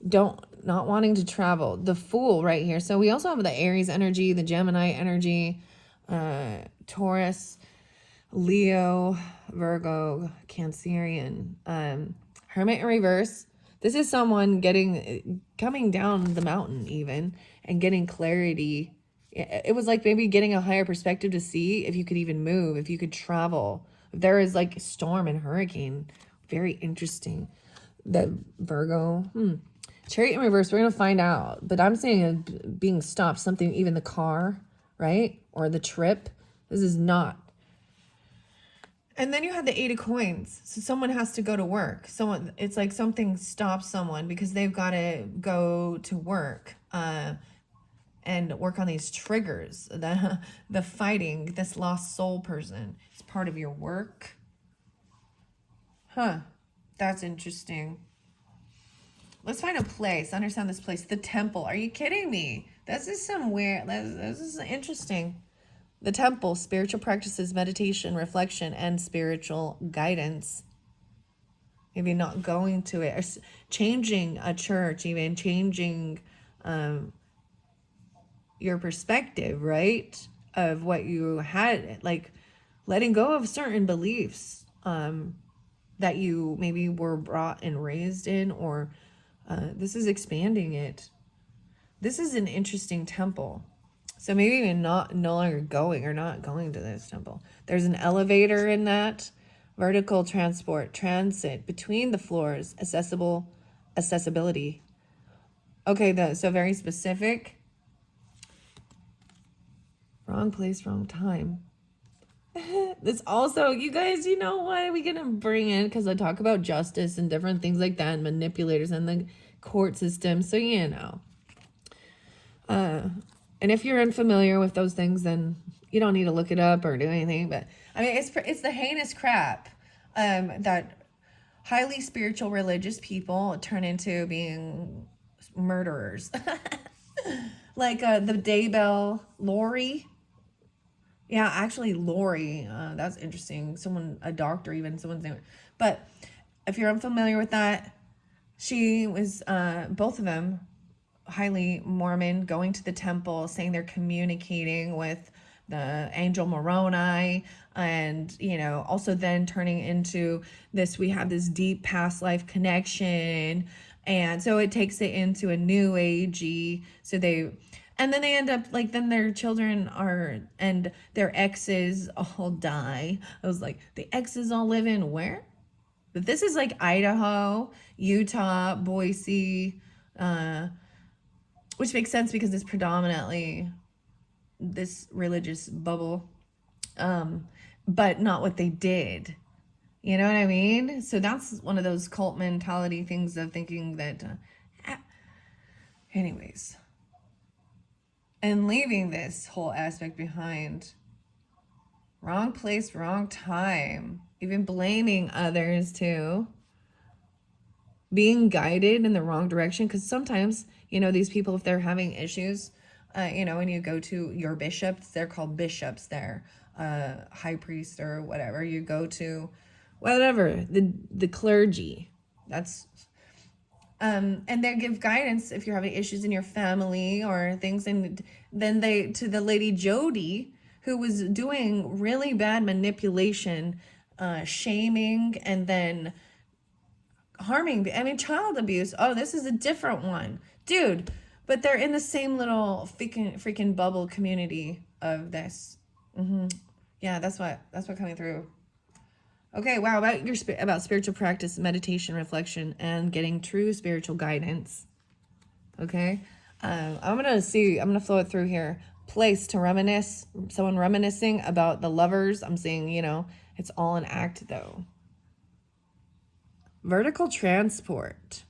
Not wanting to travel. The Fool right here. So we also have the Aries energy, the Gemini energy, Taurus, Leo, Virgo, Cancerian, Hermit in reverse. This is someone coming down the mountain even and getting clarity. It was like maybe getting a higher perspective to see if you could even move, if you could travel. If there is like storm and hurricane. Very interesting. That Virgo. Chariot in reverse, we're going to find out. But I'm saying being stopped, something, even the car, right? Or the trip. This is not. And then you have the 8 of coins. So someone has to go to work. It's like something stops someone because they've got to go to work. And work on these triggers. The fighting, this lost soul person is part of your work. Huh. That's interesting. Let's find a place. Understand this place. The Temple. Are you kidding me? This is some weird. This is interesting. The Temple. Spiritual practices, meditation, reflection, and spiritual guidance. Maybe not going to it. Or changing a church. Even changing your perspective, right? Of what you had. Like letting go of certain beliefs that you maybe were brought and raised in, or this is expanding it. This is an interesting temple. So maybe even no longer going or not going to this temple. There's an elevator in that. Vertical transit between the floors. Accessibility. Okay, so very specific. Wrong place, wrong time. This also, you guys, you know what we're going to bring in, because I talk about justice and different things like that, and manipulators and the court system. So, you know. And if you're unfamiliar with those things, then you don't need to look it up or do anything. But, I mean, it's the heinous crap that highly spiritual religious people turn into being murderers. Like the Daybell Lori. Yeah, actually, Lori. That's interesting. A doctor even, someone's name. But if you're unfamiliar with that, she was, both of them, highly Mormon, going to the temple, saying they're communicating with the angel Moroni, and, you know, also then turning into this, we have this deep past life connection. And so it takes it into a new agey. And then they end up like, then their children and their exes all die. I was like, the exes all live in where? But this is like Idaho, Utah, Boise, which makes sense because it's predominantly this religious bubble, but not what they did. You know what I mean? So that's one of those cult mentality things of thinking that, anyways. And leaving this whole aspect behind, Wrong place, wrong time. Even blaming others too. Being guided in the wrong direction. Because sometimes, you know, these people, if they're having issues, you know, when you go to your bishops, they're called bishops there. High priest or whatever. You go to whatever, the clergy. That's and they give guidance if you're having issues in your family or things. And then they, to the lady Jody, who was doing really bad manipulation, shaming, and then harming, I mean, child abuse. Oh, this is a different one. Dude, but they're in the same little freaking bubble community of this. Yeah, that's what coming through. Okay, wow, about spiritual practice, meditation, reflection, and getting true spiritual guidance. Okay, I'm gonna flow it through here. Place to reminisce, someone reminiscing about the lovers. I'm saying, you know, it's all an act though. Vertical transport.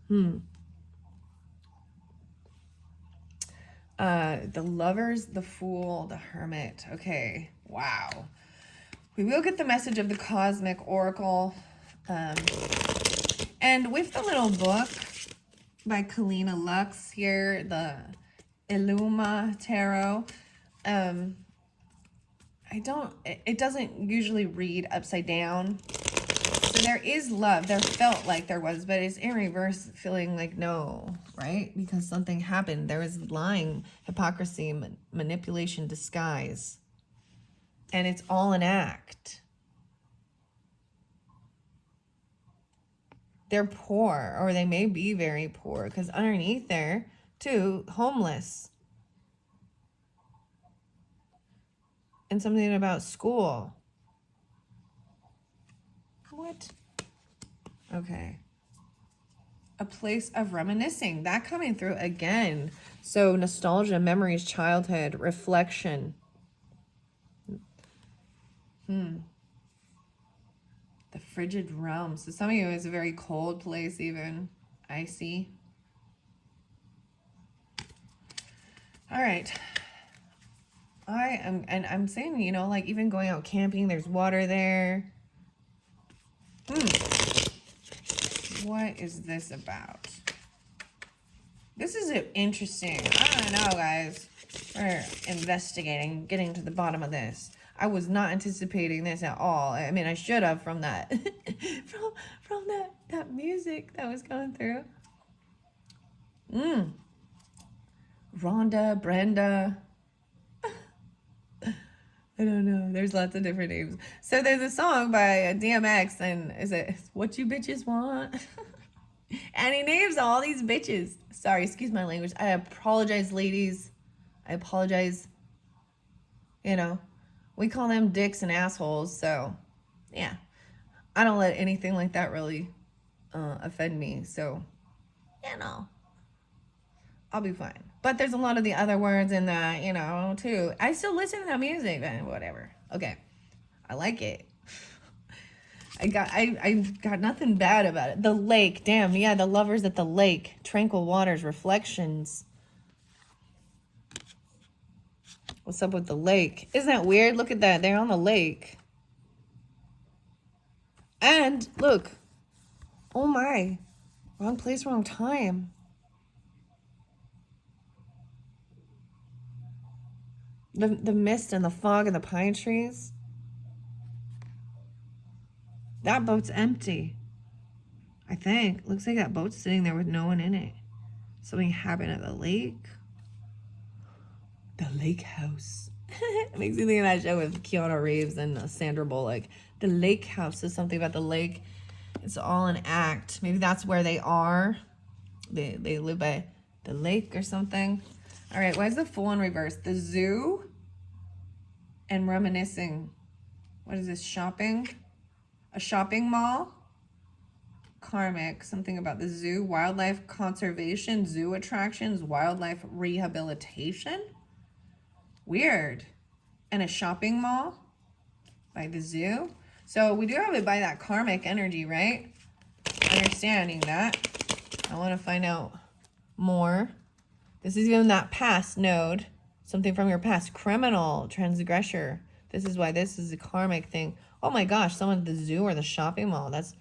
The lovers, the fool, the hermit. Okay, wow. We will get the message of the cosmic oracle. And with the little book by Kalina Lux here, the Illuma Tarot, it doesn't usually read upside down. So there is love. There felt like there was, but it's in reverse, feeling like no, right? Because something happened. There was lying, hypocrisy, manipulation, disguise. And it's all an act. They're poor, or they may be very poor, because underneath there, too, homeless. And something about school. What? Okay. A place of reminiscing. That coming through again. So nostalgia, memories, childhood, reflection. The frigid realm. So some of you, is a very cold place, even icy. All right. I'm saying, you know, like even going out camping, there's water there. What is this about? This is interesting. I don't know, guys. We're investigating, getting to the bottom of this. I was not anticipating this at all. I mean, I should have from that, from that music that was going through. Rhonda, Brenda. I don't know. There's lots of different names. So there's a song by DMX, and is it What You Bitches Want? And he names all these bitches. Sorry, excuse my language. I apologize, ladies. I apologize. You know, we call them dicks and assholes, so yeah. I don't let anything like that really offend me, so, you know, I'll be fine. But there's a lot of the other words in that, you know, too. I still listen to that music, and whatever. Okay, I like it. I got nothing bad about it. The lake, damn, yeah, the lovers at the lake. Tranquil waters, reflections. What's up with the lake? Isn't that weird? Look at that. They're on the lake. And look. Oh my. Wrong place, wrong time. The mist and the fog and the pine trees. That boat's empty. I think. Looks like that boat's sitting there with no one in it. Something happened at the lake. The lake house. It makes me think of that show with Keanu Reeves and Sandra Bullock. The lake house is something about the lake. It's all an act. Maybe that's where they are. They live by the lake or something. All right, why is the Fool in reverse? The zoo and reminiscing. What is this, shopping? A shopping mall? Karmic, something about the zoo. Wildlife conservation, zoo attractions, wildlife rehabilitation. Weird. And a shopping mall by the zoo. So we do have it by that karmic energy, right? Understanding that. I want to find out more. This is even that past node. Something from your past. Criminal, transgressor. This is why this is a karmic thing. Oh my gosh, someone at the zoo or the shopping mall. That's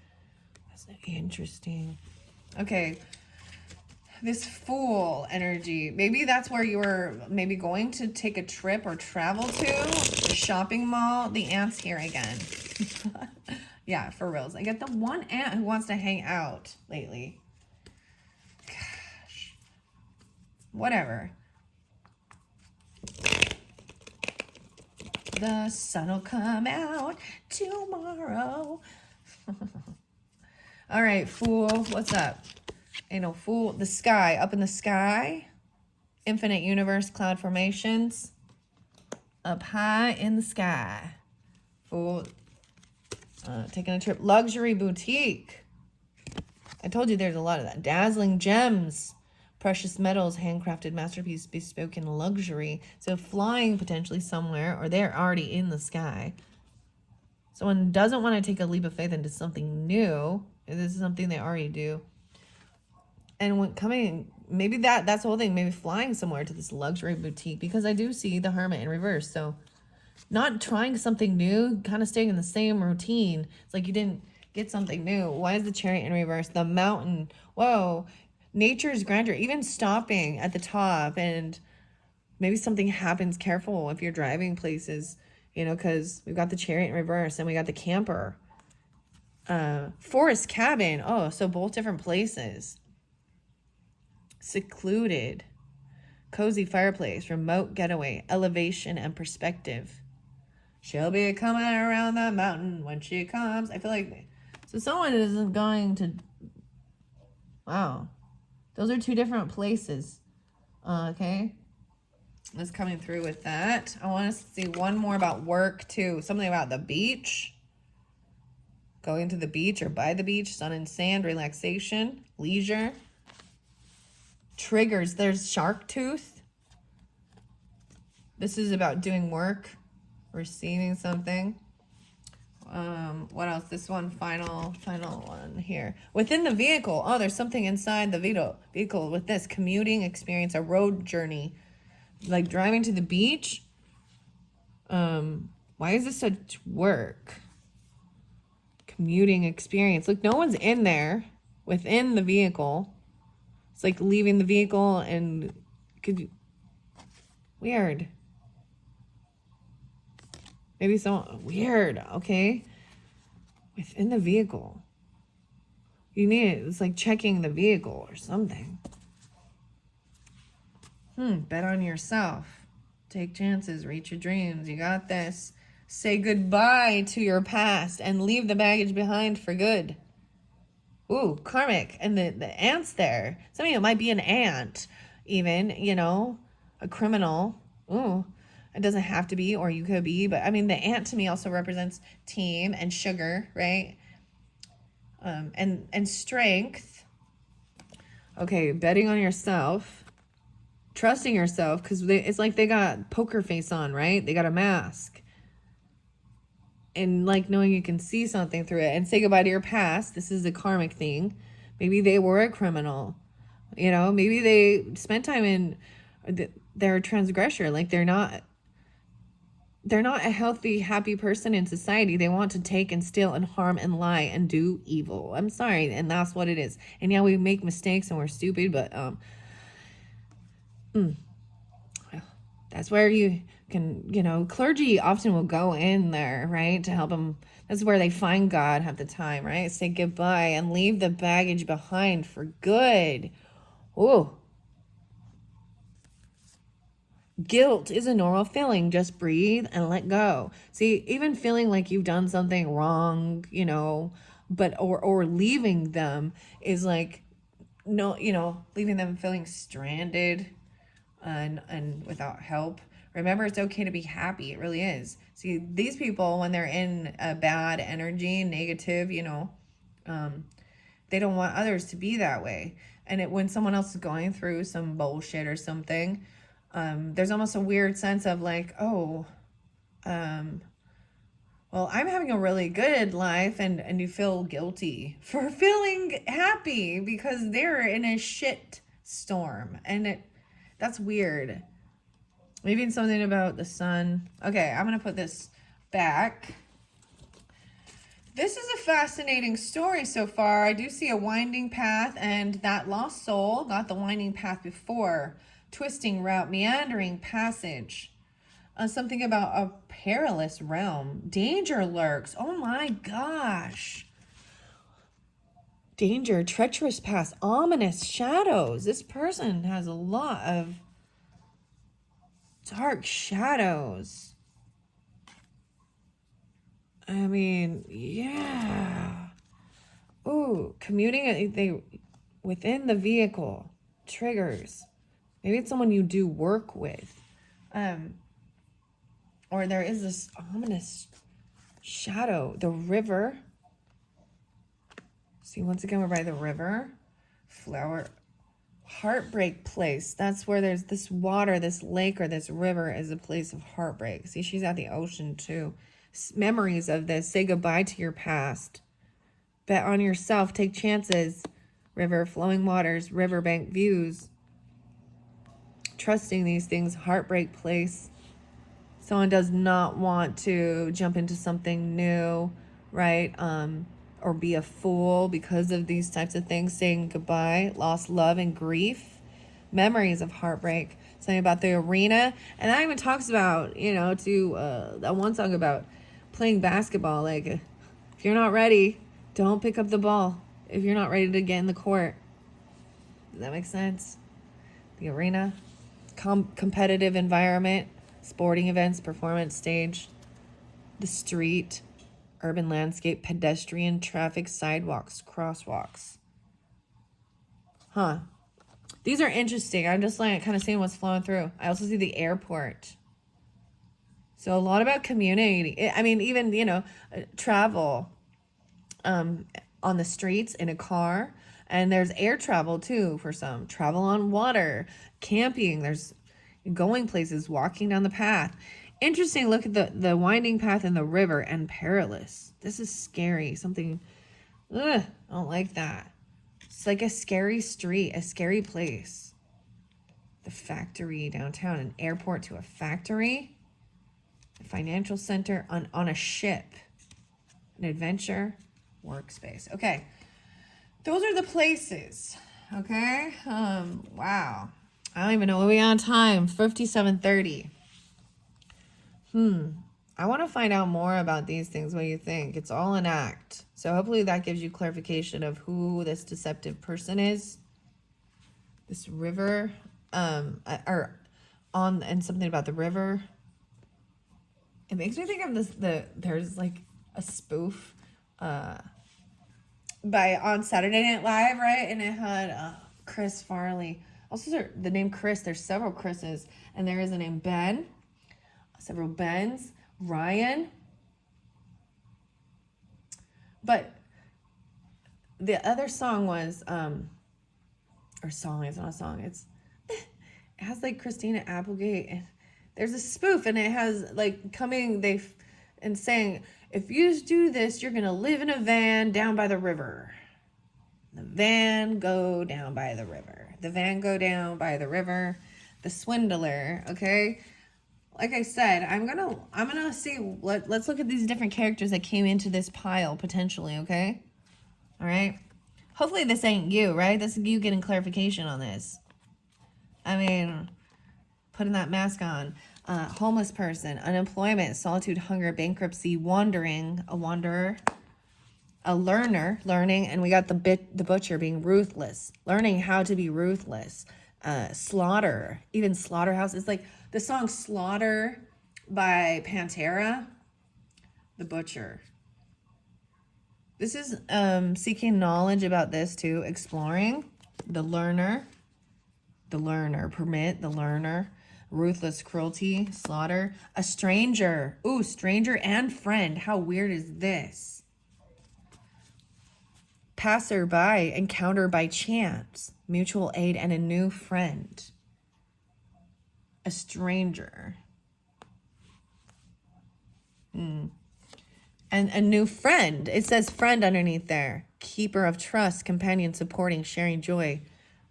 interesting. Okay. This Fool energy. Maybe that's where you were maybe going to take a trip or travel to. The shopping mall. The ant's here again. Yeah, for reals. I get the one ant who wants to hang out lately. Gosh. Whatever. The sun will come out tomorrow. All right, Fool. What's up? Ain't no fool. The sky. Up in the sky. Infinite universe. Cloud formations. Up high in the sky. Fool. Taking a trip. Luxury boutique. I told you there's a lot of that. Dazzling gems. Precious metals. Handcrafted masterpiece. Bespoke in luxury. So flying potentially somewhere. Or they're already in the sky. Someone doesn't want to take a leap of faith into something new. This is something they already do. And when coming, maybe that's the whole thing. Maybe flying somewhere to this luxury boutique. Because I do see the Hermit in reverse. So not trying something new, kind of staying in the same routine. It's like you didn't get something new. Why is the Chariot in reverse? The mountain. Whoa. Nature's grandeur. Even stopping at the top and maybe something happens. Careful if you're driving places, you know, because we've got the Chariot in reverse and we got the camper. Forest cabin. Oh, so both different places. Secluded. Cozy fireplace. Remote getaway. Elevation and perspective. She'll be coming around the mountain when she comes. I feel like... So someone isn't going to... Wow. Those are two different places. Okay. That's coming through with that. I want to see one more about work, too. Something about the beach. Going to the beach or by the beach. Sun and sand. Relaxation. Leisure. Triggers. There's shark tooth. This is about doing work. Receiving something. What else? This one, final one here. Within the vehicle. Oh, there's something inside the vehicle with this. Commuting experience, a road journey. Like driving to the beach. Why is this such work? Commuting experience. Look, no one's in there. Within the vehicle. It's like leaving the vehicle and... Weird. Maybe someone... Weird, okay? Within the vehicle. You need it. It's like checking the vehicle or something. Bet on yourself. Take chances. Reach your dreams. You got this. Say goodbye to your past and leave the baggage behind for good. Ooh, karmic. And the ant's there. Some of you might be an ant. Even, you know, a criminal. Ooh. It doesn't have to be, or you could be, but I mean, the ant to me also represents team and sugar, right? And strength. Okay, betting on yourself, trusting yourself, because it's like they got poker face on, right? They got a mask. And like knowing you can see something through it and say goodbye to your past. This is a karmic thing. Maybe they were a criminal, you know, maybe they spent time in, they're a transgressor, like they're not a healthy, happy person in society. They want to take and steal and harm and lie and do evil. I'm sorry. And that's what it is. And yeah, we make mistakes and we're stupid, but that's where you can, you know, clergy often will go in there, right? To help them. That's where they find God half the time, right? Say goodbye and leave the baggage behind for good. Ooh. Guilt is a normal feeling. Just breathe and let go. See, even feeling like you've done something wrong, you know, but or leaving them is like, no, you know, leaving them feeling stranded and without help. Remember, it's okay to be happy. It really is. See, these people, when they're in a bad energy, negative, you know, they don't want others to be that way. And when someone else is going through some bullshit or something, there's almost a weird sense of like, oh, well, I'm having a really good life, and you feel guilty for feeling happy because they're in a shit storm, and that's weird. Maybe something about the sun. Okay, I'm going to put this back. This is a fascinating story so far. I do see a winding path, and that lost soul got the winding path before. Twisting route, meandering passage. Something about a perilous realm. Danger lurks. Oh my gosh. Danger, treacherous paths, ominous shadows. This person has a lot of dark shadows. I mean, yeah. Ooh, commuting within the vehicle. Triggers. Maybe it's someone you do work with. Or there is this ominous shadow. The river. See, once again, we're by the river. Flower. Heartbreak place. That's where there's this water, this lake, or this river is a place of heartbreak. See, she's at the ocean too. Memories of this. Say goodbye to your past. Bet on yourself. Take chances. River, flowing waters, riverbank views. Trusting these things. Heartbreak place. Someone does not want to jump into something new, right? Or be a fool because of these types of things. Saying goodbye. Lost love and grief. Memories of heartbreak. Something about the arena. And that even talks about, that one song about playing basketball. Like, if you're not ready, don't pick up the ball. If you're not ready to get in the court. Does that make sense? The arena. Competitive environment. Sporting events, performance stage. The street. Urban landscape, pedestrian, traffic, sidewalks, crosswalks. Huh. These are interesting. I'm just like kind of seeing what's flowing through. I also see the airport. So a lot about community. I mean, even, travel on the streets in a car. And there's air travel too for some. Travel on water, camping. There's going places, walking down the path. Interesting. Look at the winding path in the river and perilous. This is scary. Something, I don't like that. It's like a scary street, a scary place. The factory downtown, an airport to a factory. A financial center on a ship. An adventure, workspace. Okay. Those are the places. Okay. Wow. I don't even know. What are we on time? 57:30. I want to find out more about these things. What do you think? It's all an act. So hopefully that gives you clarification of who this deceptive person is. This river, and something about the river. It makes me think of there's like a spoof, on Saturday Night Live, right? And it had Chris Farley. Also, the name Chris, there's several Chris's, and there is a name Ben. Several Bens, Ryan. But the other song was, it's not a song. It has like Christina Applegate, and there's a spoof, and it has like and saying, if you do this, you're gonna live in a van down by the river. The van go down by the river. The van go down by the river. The Swindler, okay? Like I said, I'm gonna see. Let's look at these different characters that came into this pile potentially. Okay, all right. Hopefully this ain't you, right? This is you getting clarification on this. I mean, putting that mask on. Homeless person, unemployment, solitude, hunger, bankruptcy, wandering, a wanderer, a learner, learning, and we got the butcher being ruthless, learning how to be ruthless. Slaughter, even slaughterhouse. It's like the song Slaughter by Pantera, the butcher. This is seeking knowledge about this too, exploring. The learner, permit, the learner, ruthless cruelty, slaughter, a stranger. Ooh, stranger and friend. How weird is this? Passerby, encounter by chance, mutual aid, and a new friend. A stranger. And a new friend. It says friend underneath there. Keeper of trust, companion, supporting, sharing joy.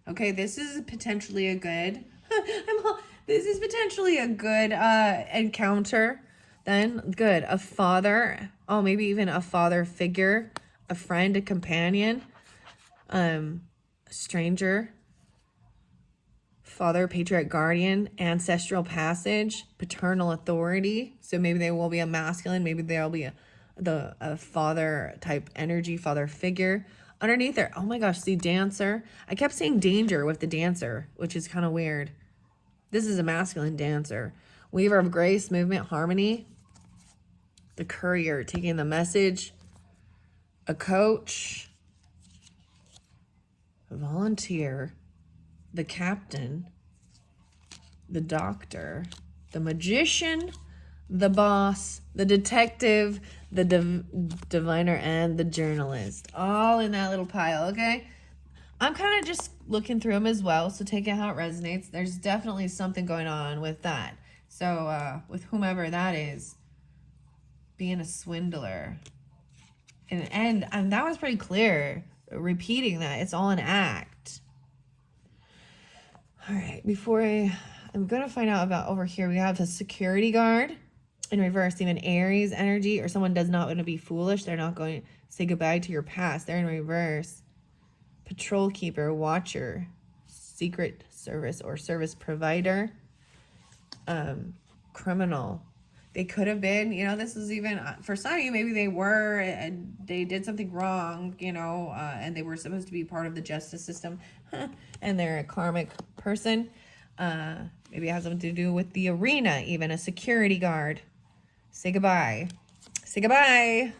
Okay, this is potentially a good. This is potentially a good encounter. Then good, a father. Oh, maybe even a father figure, a friend, a companion, a stranger, father, patriarch, guardian, ancestral passage, paternal authority. So maybe they will be a masculine. Maybe there'll be a father type energy, father figure. Underneath there, oh my gosh, see dancer. I kept saying danger with the dancer, which is kind of weird. This is a masculine dancer. Weaver of grace, movement, harmony. The courier, taking the message. A coach. A volunteer. The captain. The doctor. The magician. The boss. The detective. The diviner. And the journalist. All in that little pile, okay? I'm kind of just looking through them as well, so take it how it resonates. There's definitely something going on with that. So with whomever that is, being a swindler. And that was pretty clear, repeating that. It's all an act. All right, I'm going to find out about over here. We have a security guard in reverse, even Aries energy, or someone does not want to be foolish. They're not going to say goodbye to your past. They're in reverse. Patrol keeper, watcher, secret service or service provider, criminal. They could have been, this is even, for some of you, maybe they were, and they did something wrong, and they were supposed to be part of the justice system, and they're a karmic person. Maybe it has something to do with the arena, even a security guard. Say goodbye. Say goodbye.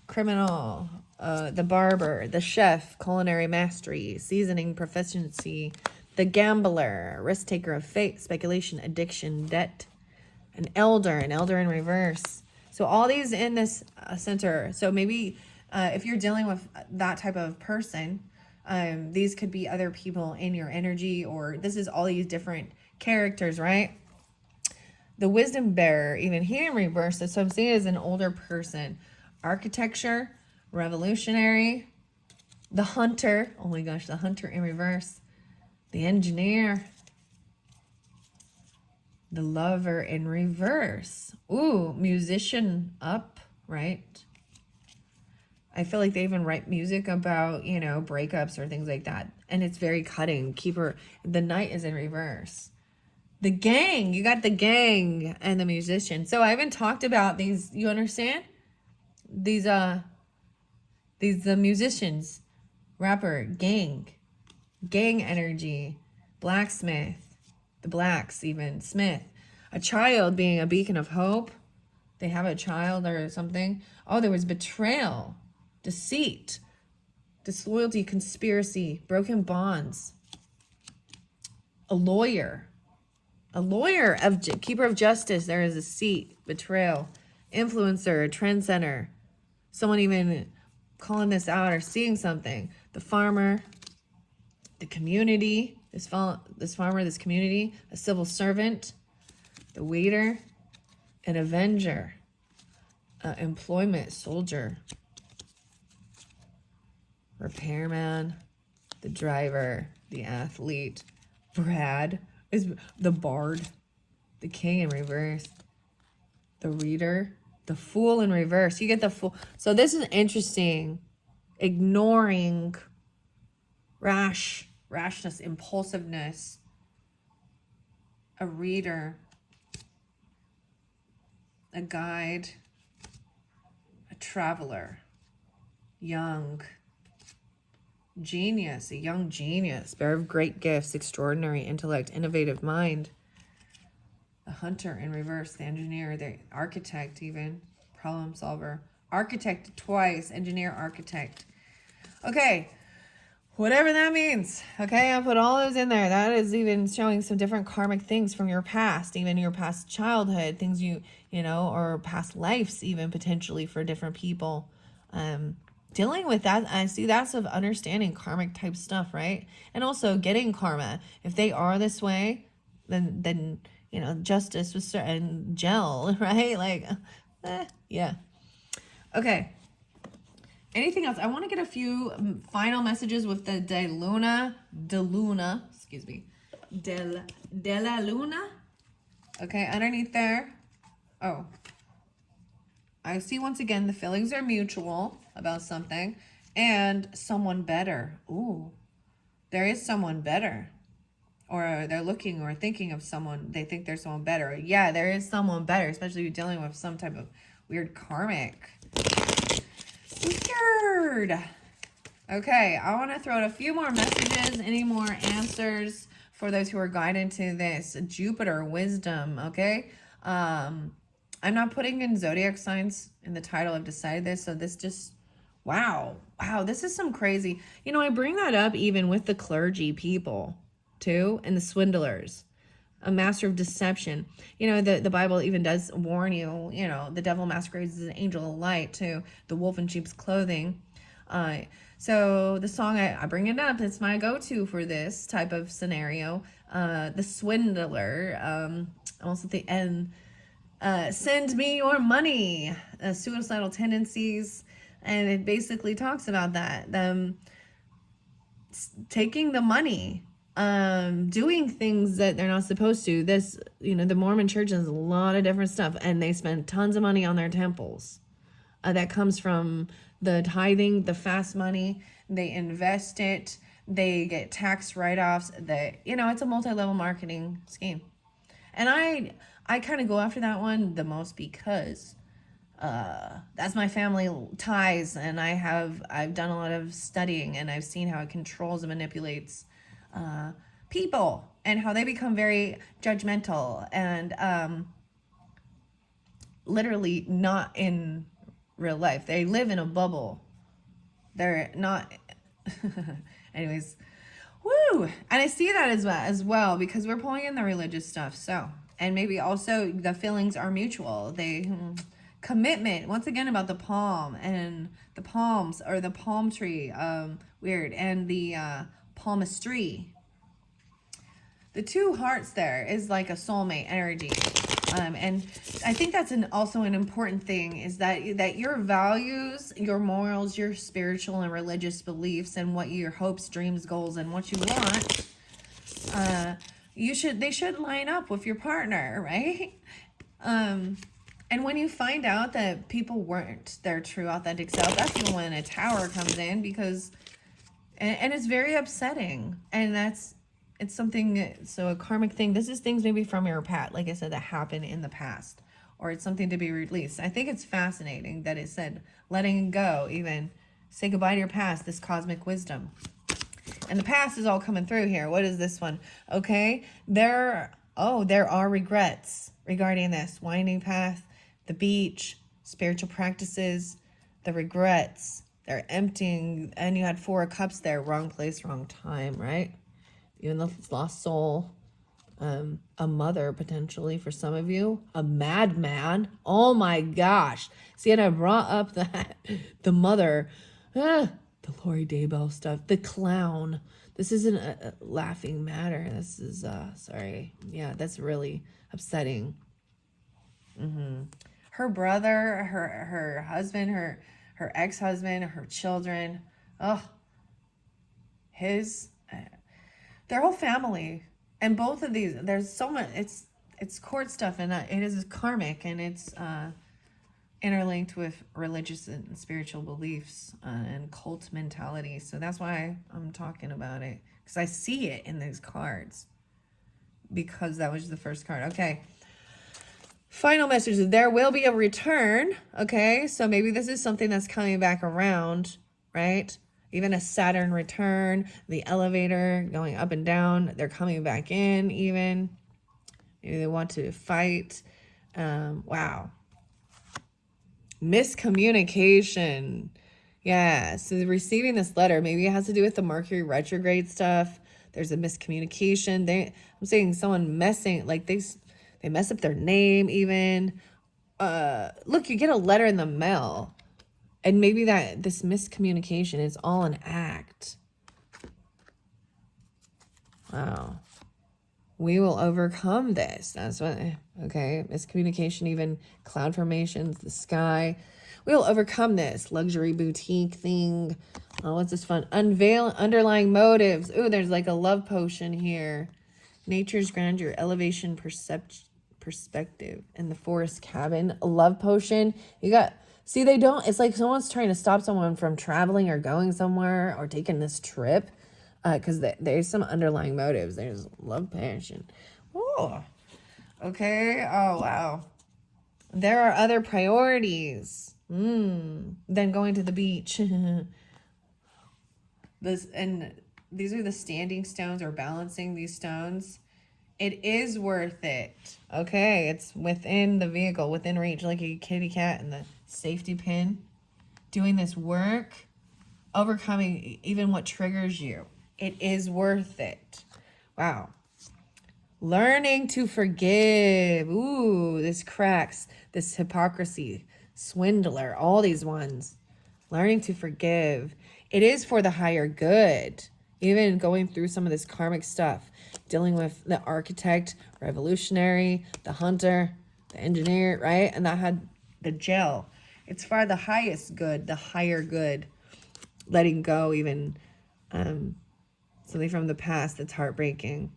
Criminal. The barber, the chef, culinary mastery, seasoning proficiency, the gambler, risk taker of fate, speculation, addiction, debt, an elder in reverse. So all these in this center. So maybe if you're dealing with that type of person, these could be other people in your energy, or this is all these different characters, right? The wisdom bearer, even here in reverse. So I'm seeing as an older person. Architecture, revolutionary, the hunter, oh my gosh, the hunter in reverse, the engineer, the lover in reverse. Ooh, musician up, right? I feel like they even write music about, breakups or things like that. And it's very cutting. The knight is in reverse. The gang, you got the gang and the musician. So I haven't talked about these, you understand? These musicians, rapper, gang energy, blacksmith, the blacks even, smith, a child being a beacon of hope. They have a child or something. Oh, there was betrayal, deceit, disloyalty, conspiracy, broken bonds. A lawyer, keeper of justice. There is a seat, betrayal, influencer, a trend center. Someone even calling this out or seeing something. The farmer, the community, this farmer, this community, a civil servant, the waiter, an avenger, employment, soldier, repairman, the driver, the athlete, Brad is the bard, the king in reverse, the reader, the fool in reverse. You get the fool. So this is interesting. Ignoring, rashness, impulsiveness. A reader, a guide, a traveler, young, genius, a young genius, bearer of great gifts, extraordinary intellect, innovative mind. The hunter in reverse, the engineer, the architect even, problem solver. Architect twice, engineer, architect. Okay, whatever that means. Okay, I'll put all those in there. That is even showing some different karmic things from your past, even your past childhood, things or past lives even potentially for different people. Dealing with that, I see that's of understanding karmic type stuff, right? And also getting karma. If they are this way, then justice was certain gel, right? Yeah. Okay. Anything else? I want to get a few final messages with the De Luna, excuse me. de la Luna. Okay, underneath there. Oh. I see once again the feelings are mutual about something. And someone better. Ooh. There is someone better. Or they're looking or thinking of someone. They think there's someone better. Yeah, there is someone better. Especially if you're dealing with some type of weird karmic. Weird. Okay, I want to throw out a few more messages. Any more answers for those who are guided to this Jupiter wisdom, okay? I'm not putting in zodiac signs in the title. I've decided this, so this just, wow, this is some crazy. You know, I bring that up even with the clergy people, too, and the swindlers. A master of deception. You know, the Bible even does warn you, you know, the devil masquerades as an angel of light, too. The wolf in sheep's clothing. So the song, I bring it up. It's my go-to for this type of scenario. The Swindler, almost at the end, send me your money, suicidal tendencies. And it basically talks about that, them taking the money, doing things that they're not supposed to. This, you know, the Mormon church has a lot of different stuff, and they spend tons of money on their temples. That comes from the tithing, the fast money. They invest it. They get tax write-offs. You know, it's a multi-level marketing scheme. And I kind of go after that one the most because that's my family ties, and I've done a lot of studying, and I've seen how it controls and manipulates people, and how they become very judgmental and literally not in real life. They live in a bubble. They're not anyways. Woo! And I see that as well because we're pulling in the religious stuff. So, and maybe also the feelings are mutual. They commitment, once again, about the palm and the palms, or the palm tree, weird, and the palmistry. The two hearts there is like a soulmate energy. And I think that's also an important thing, is that your values, your morals, your spiritual and religious beliefs, and what your hopes, dreams, goals, and what you want, they should line up with your partner, right? And when you find out that people weren't their true authentic self, that's even when a tower comes in, because, and it's very upsetting, and it's something, so a karmic thing, this is things maybe from your past, like I said, that happened in the past, or it's something to be released. I think it's fascinating that it said, letting go, even, say goodbye to your past, this cosmic wisdom. And the past is all coming through here. What is this one? Okay, there are regrets regarding this, winding path, the beach, spiritual practices, the regrets, they're emptying, and you had 4 of Cups there, wrong place, wrong time, right? Even the lost soul, a mother potentially for some of you, a madman. Oh my gosh. See, and I brought up the mother, the Lori Daybell stuff, the clown. This isn't a laughing matter. This is, sorry. Yeah, that's really upsetting. Her brother, her husband, her ex-husband, her children. Their whole family, and both of these, there's so much, it's court stuff, and it is karmic, and it's interlinked with religious and spiritual beliefs and cult mentality. So that's why I'm talking about it, because I see it in these cards, because that was the first card. Okay, final message, there will be a return. Okay, so maybe this is something that's coming back around, right? Even a Saturn return, the elevator going up and down, they're coming back in even. Maybe they want to fight. Wow. Miscommunication. Yeah, so receiving this letter, maybe it has to do with the Mercury retrograde stuff. There's a miscommunication. I'm saying someone messing, like they mess up their name even. Look, you get a letter in the mail. And maybe that this miscommunication is all an act. Wow. We will overcome this. That's what, okay. Miscommunication, even cloud formations, the sky. We will overcome this. Luxury boutique thing. Oh, what's this fun? Unveil underlying motives. Ooh, there's like a love potion here. Nature's grandeur, elevation, perspective, and the forest cabin, a love potion. You got, see, they don't, it's like someone's trying to stop someone from traveling or going somewhere or taking this trip, because there's some underlying motives. There's love, passion. Oh, okay. Oh, wow. There are other priorities than going to the beach. These are the standing stones, or balancing these stones. It is worth it. Okay, it's within the vehicle, within reach, like a kitty cat and the safety pin. Doing this work, overcoming even what triggers you. It is worth it. Wow. Learning to forgive. Ooh, this cracks. This hypocrisy. Swindler. All these ones. Learning to forgive. It is for the higher good. Even going through some of this karmic stuff. Dealing with the architect, revolutionary, the hunter, the engineer, right? And that had the jail. It's for the highest good, the higher good. Letting go even something from the past that's heartbreaking.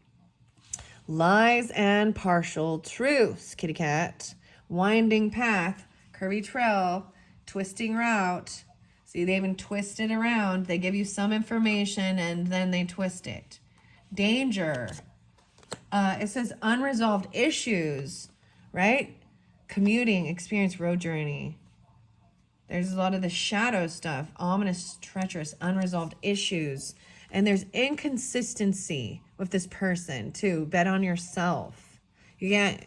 Lies and partial truths, kitty cat. Winding path, curvy trail, twisting route. See, they even twist it around. They give you some information and then they twist it. Danger. It says unresolved issues, right? Commuting, experience, road journey. There's a lot of the shadow stuff. Ominous, treacherous, unresolved issues. And there's inconsistency with this person too. Bet on yourself. You can't,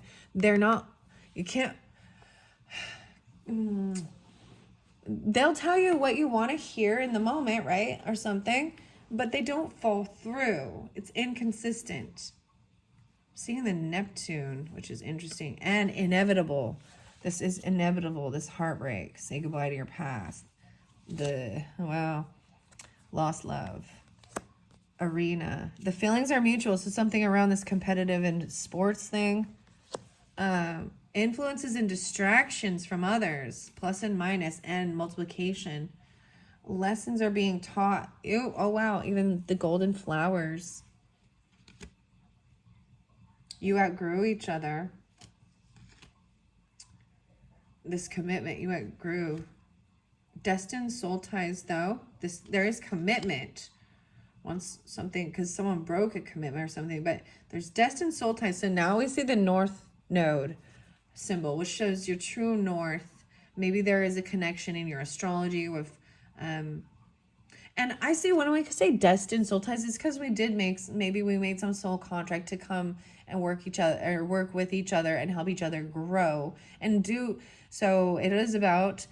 they'll tell you what you want to hear in the moment, right? Or something, but they don't follow through. It's inconsistent. Seeing the Neptune, which is interesting, and inevitable. This is inevitable, this heartbreak. Say goodbye to your past. Lost love. Arena. The feelings are mutual, so something around this competitive and sports thing. Influences and distractions from others, plus and minus, and multiplication. Lessons are being taught. Ew, oh wow, even the golden flowers. You outgrew each other. This commitment you outgrew. Destined soul ties, though. There is commitment. Once something, because someone broke a commitment or something, but there's destined soul ties. So now we see the north node symbol, which shows your true north. Maybe there is a connection in your astrology with, and I see when we say destined soul ties, it's because we made some soul contract to come and work with each other and help each other grow and do. So it is about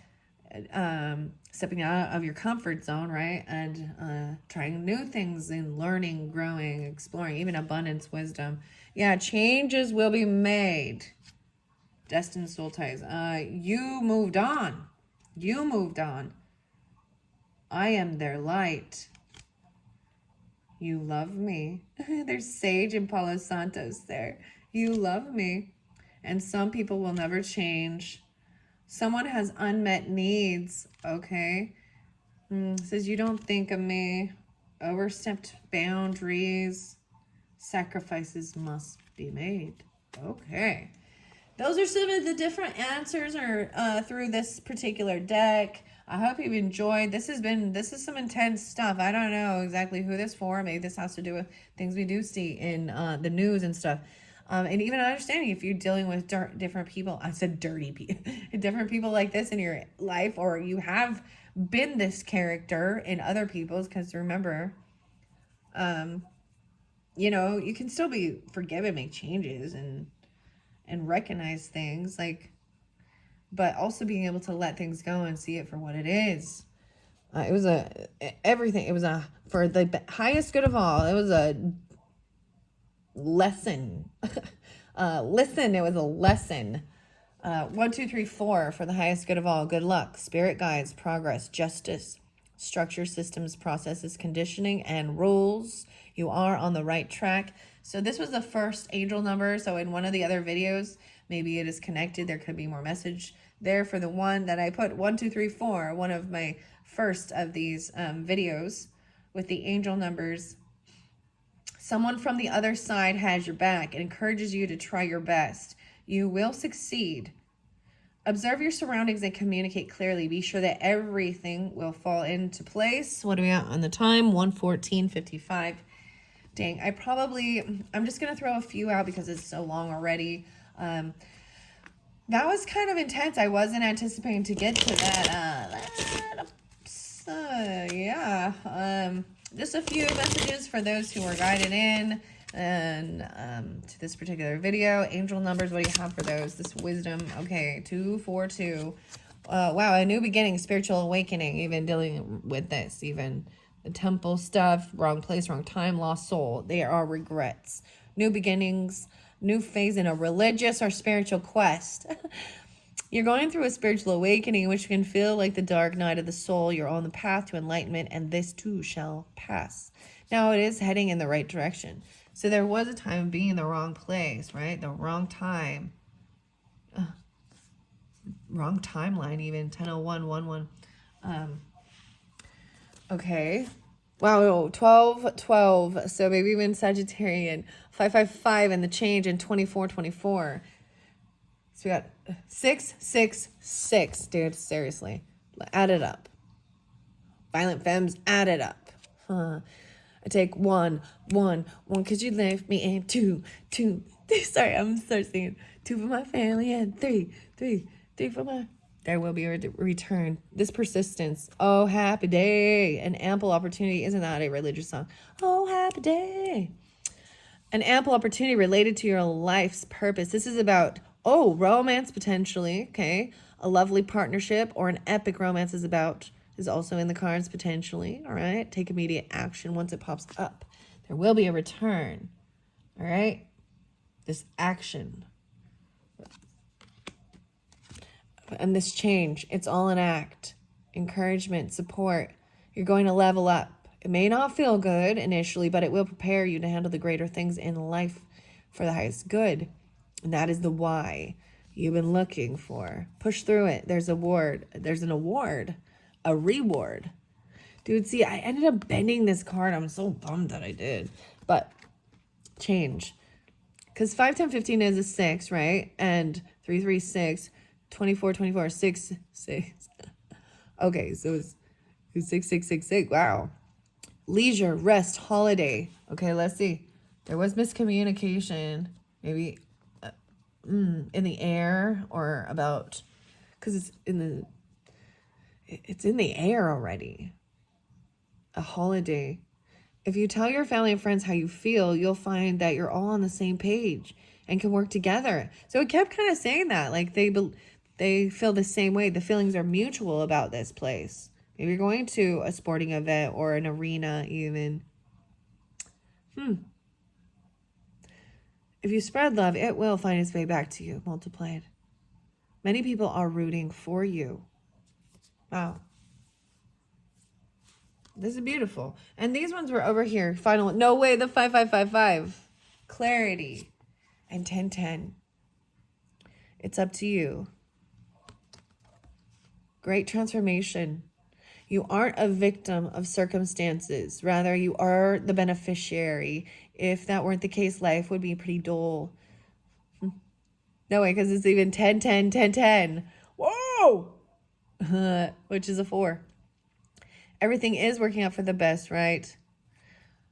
stepping out of your comfort zone, right? And trying new things and learning, growing, exploring, even abundance, wisdom. Yeah, changes will be made. Destined soul ties. You moved on. You moved on. I am their light. You love me. There's Sage and Palo Santos there. You love me. And some people will never change. Someone has unmet needs, okay? Says you don't think of me. Overstepped boundaries. Sacrifices must be made. Okay. Those are some of the different answers through this particular deck. I hope you've enjoyed. This is some intense stuff. I don't know exactly who this for. Maybe this has to do with things we do see in the news and stuff. And even understanding if you're dealing with different people. I said dirty people. Different people like this in your life, or you have been this character in other people's, because remember, you can still be forgiven, make changes, and recognize things, but also being able to let things go and see it for what it is. It was everything. It was for the highest good of all. It was a lesson. It was a lesson. 1, 2, 3, 4 for the highest good of all. Good luck, spirit guides, progress, justice, structure, systems, processes, conditioning, and rules. You are on the right track. So this was the first angel number. So in one of the other videos, maybe it is connected. There could be more message there for the one that I put 1, 2, 3, 4. One of my first of these videos with the angel numbers. Someone from the other side has your back and encourages you to try your best. You will succeed. Observe your surroundings and communicate clearly. Be sure that everything will fall into place. What are we at on the time? 1:14:55. Dang, I'm just going to throw a few out because it's so long already. That was kind of intense. I wasn't anticipating to get to that. Just a few messages for those who were guided in and to this particular video. Angel numbers, what do you have for those? This wisdom, okay, 242. Wow, a new beginning, spiritual awakening, even dealing with this, even the temple stuff, wrong place, wrong time, lost soul. They are regrets. New beginnings, new phase in a religious or spiritual quest. You're going through a spiritual awakening, which can feel like the dark night of the soul. You're on the path to enlightenment, and this too shall pass. Now, it is heading in the right direction. So there was a time of being in the wrong place, right? The wrong time. Wrong timeline even. 10:01:11. Okay. Wow, 12:12. So maybe even Sagittarian. 555 and the change in 24:24. So we got 666. Dude, seriously. Add it up. Violent femmes, add it up. I take one, because you left me, and two. Sorry, I'm start singing. 2 for my family, and three for my... There will be a return. This persistence. Oh, happy day. An ample opportunity. Isn't that a religious song? Oh, happy day. An ample opportunity related to your life's purpose. This is about, romance potentially. Okay. A lovely partnership or an epic romance is also in the cards potentially. All right. Take immediate action once it pops up. There will be a return. All right. This action. And this change, it's all an act. Encouragement, support. You're going to level up. It may not feel good initially, but it will prepare you to handle the greater things in life for the highest good. And that is the why you've been looking for. Push through it. There's an award, a reward. Dude, see, I ended up bending this card. I'm so bummed that I did. But change. Because 5, 10, 15 is a 6, right? And 3, 3, 6. 24, 6. Okay, so it's 6, 6, 6, 6. Wow. Leisure, rest, holiday. Okay, let's see. There was miscommunication, maybe in the air or about, because it's in the air already. A holiday. If you tell your family and friends how you feel, you'll find that you're all on the same page and can work together. So it kept kind of saying that, like they feel the same way. The feelings are mutual about this place. Maybe you're going to a sporting event or an arena even. If you spread love, it will find its way back to you, multiplied. Many people are rooting for you. Wow. This is beautiful. And these ones were over here. Final. No way, the 5555. Clarity. And 1010. It's up to you. Great transformation. You aren't a victim of circumstances. Rather, you are the beneficiary. If that weren't the case, life would be pretty dull. No way, because it's even 10, 10, 10, 10. Whoa! Which is a 4. Everything is working out for the best, right?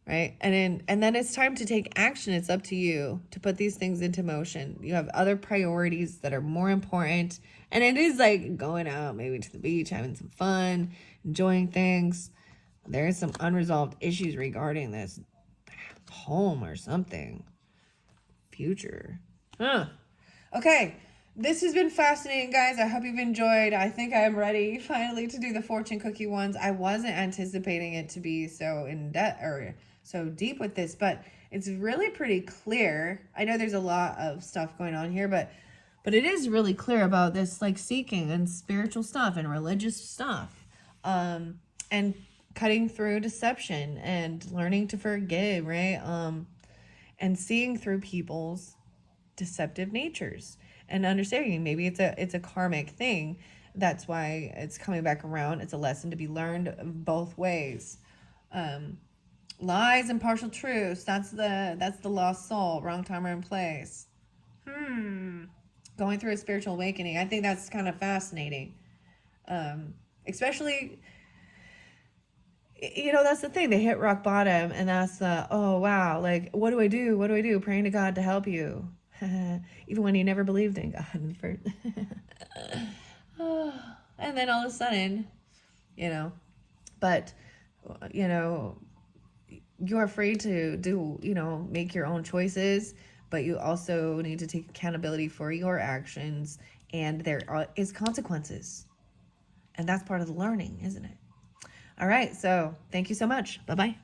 Right? And then it's time to take action. It's up to you to put these things into motion. You have other priorities that are more important. And it is like going out maybe to the beach, having some fun, enjoying things. There is some unresolved issues regarding this home or something. Future. Okay. This has been fascinating, guys. I hope you've enjoyed. I think I'm ready finally to do the fortune cookie ones. I wasn't anticipating it to be so in depth or so deep with this, but it's really pretty clear. I know there's a lot of stuff going on here, but it is really clear about this, like seeking and spiritual stuff and religious stuff, and cutting through deception and learning to forgive, right? And seeing through people's deceptive natures and understanding maybe it's a karmic thing. That's why it's coming back around. It's a lesson to be learned both ways. Lies and partial truths. That's the lost soul. Wrong time, wrong place. Going through a spiritual awakening. I think that's kind of fascinating. Especially, you know, that's the thing. They hit rock bottom, and that's the, oh, wow. Like, what do I do? What do I do? Praying to God to help you. Even when you never believed in God. And then all of a sudden, you know, but, you know, you're free to do, you know, make your own choices, but you also need to take accountability for your actions, and there is consequences. And that's part of the learning, isn't it? All right. So thank you so much. Bye-bye.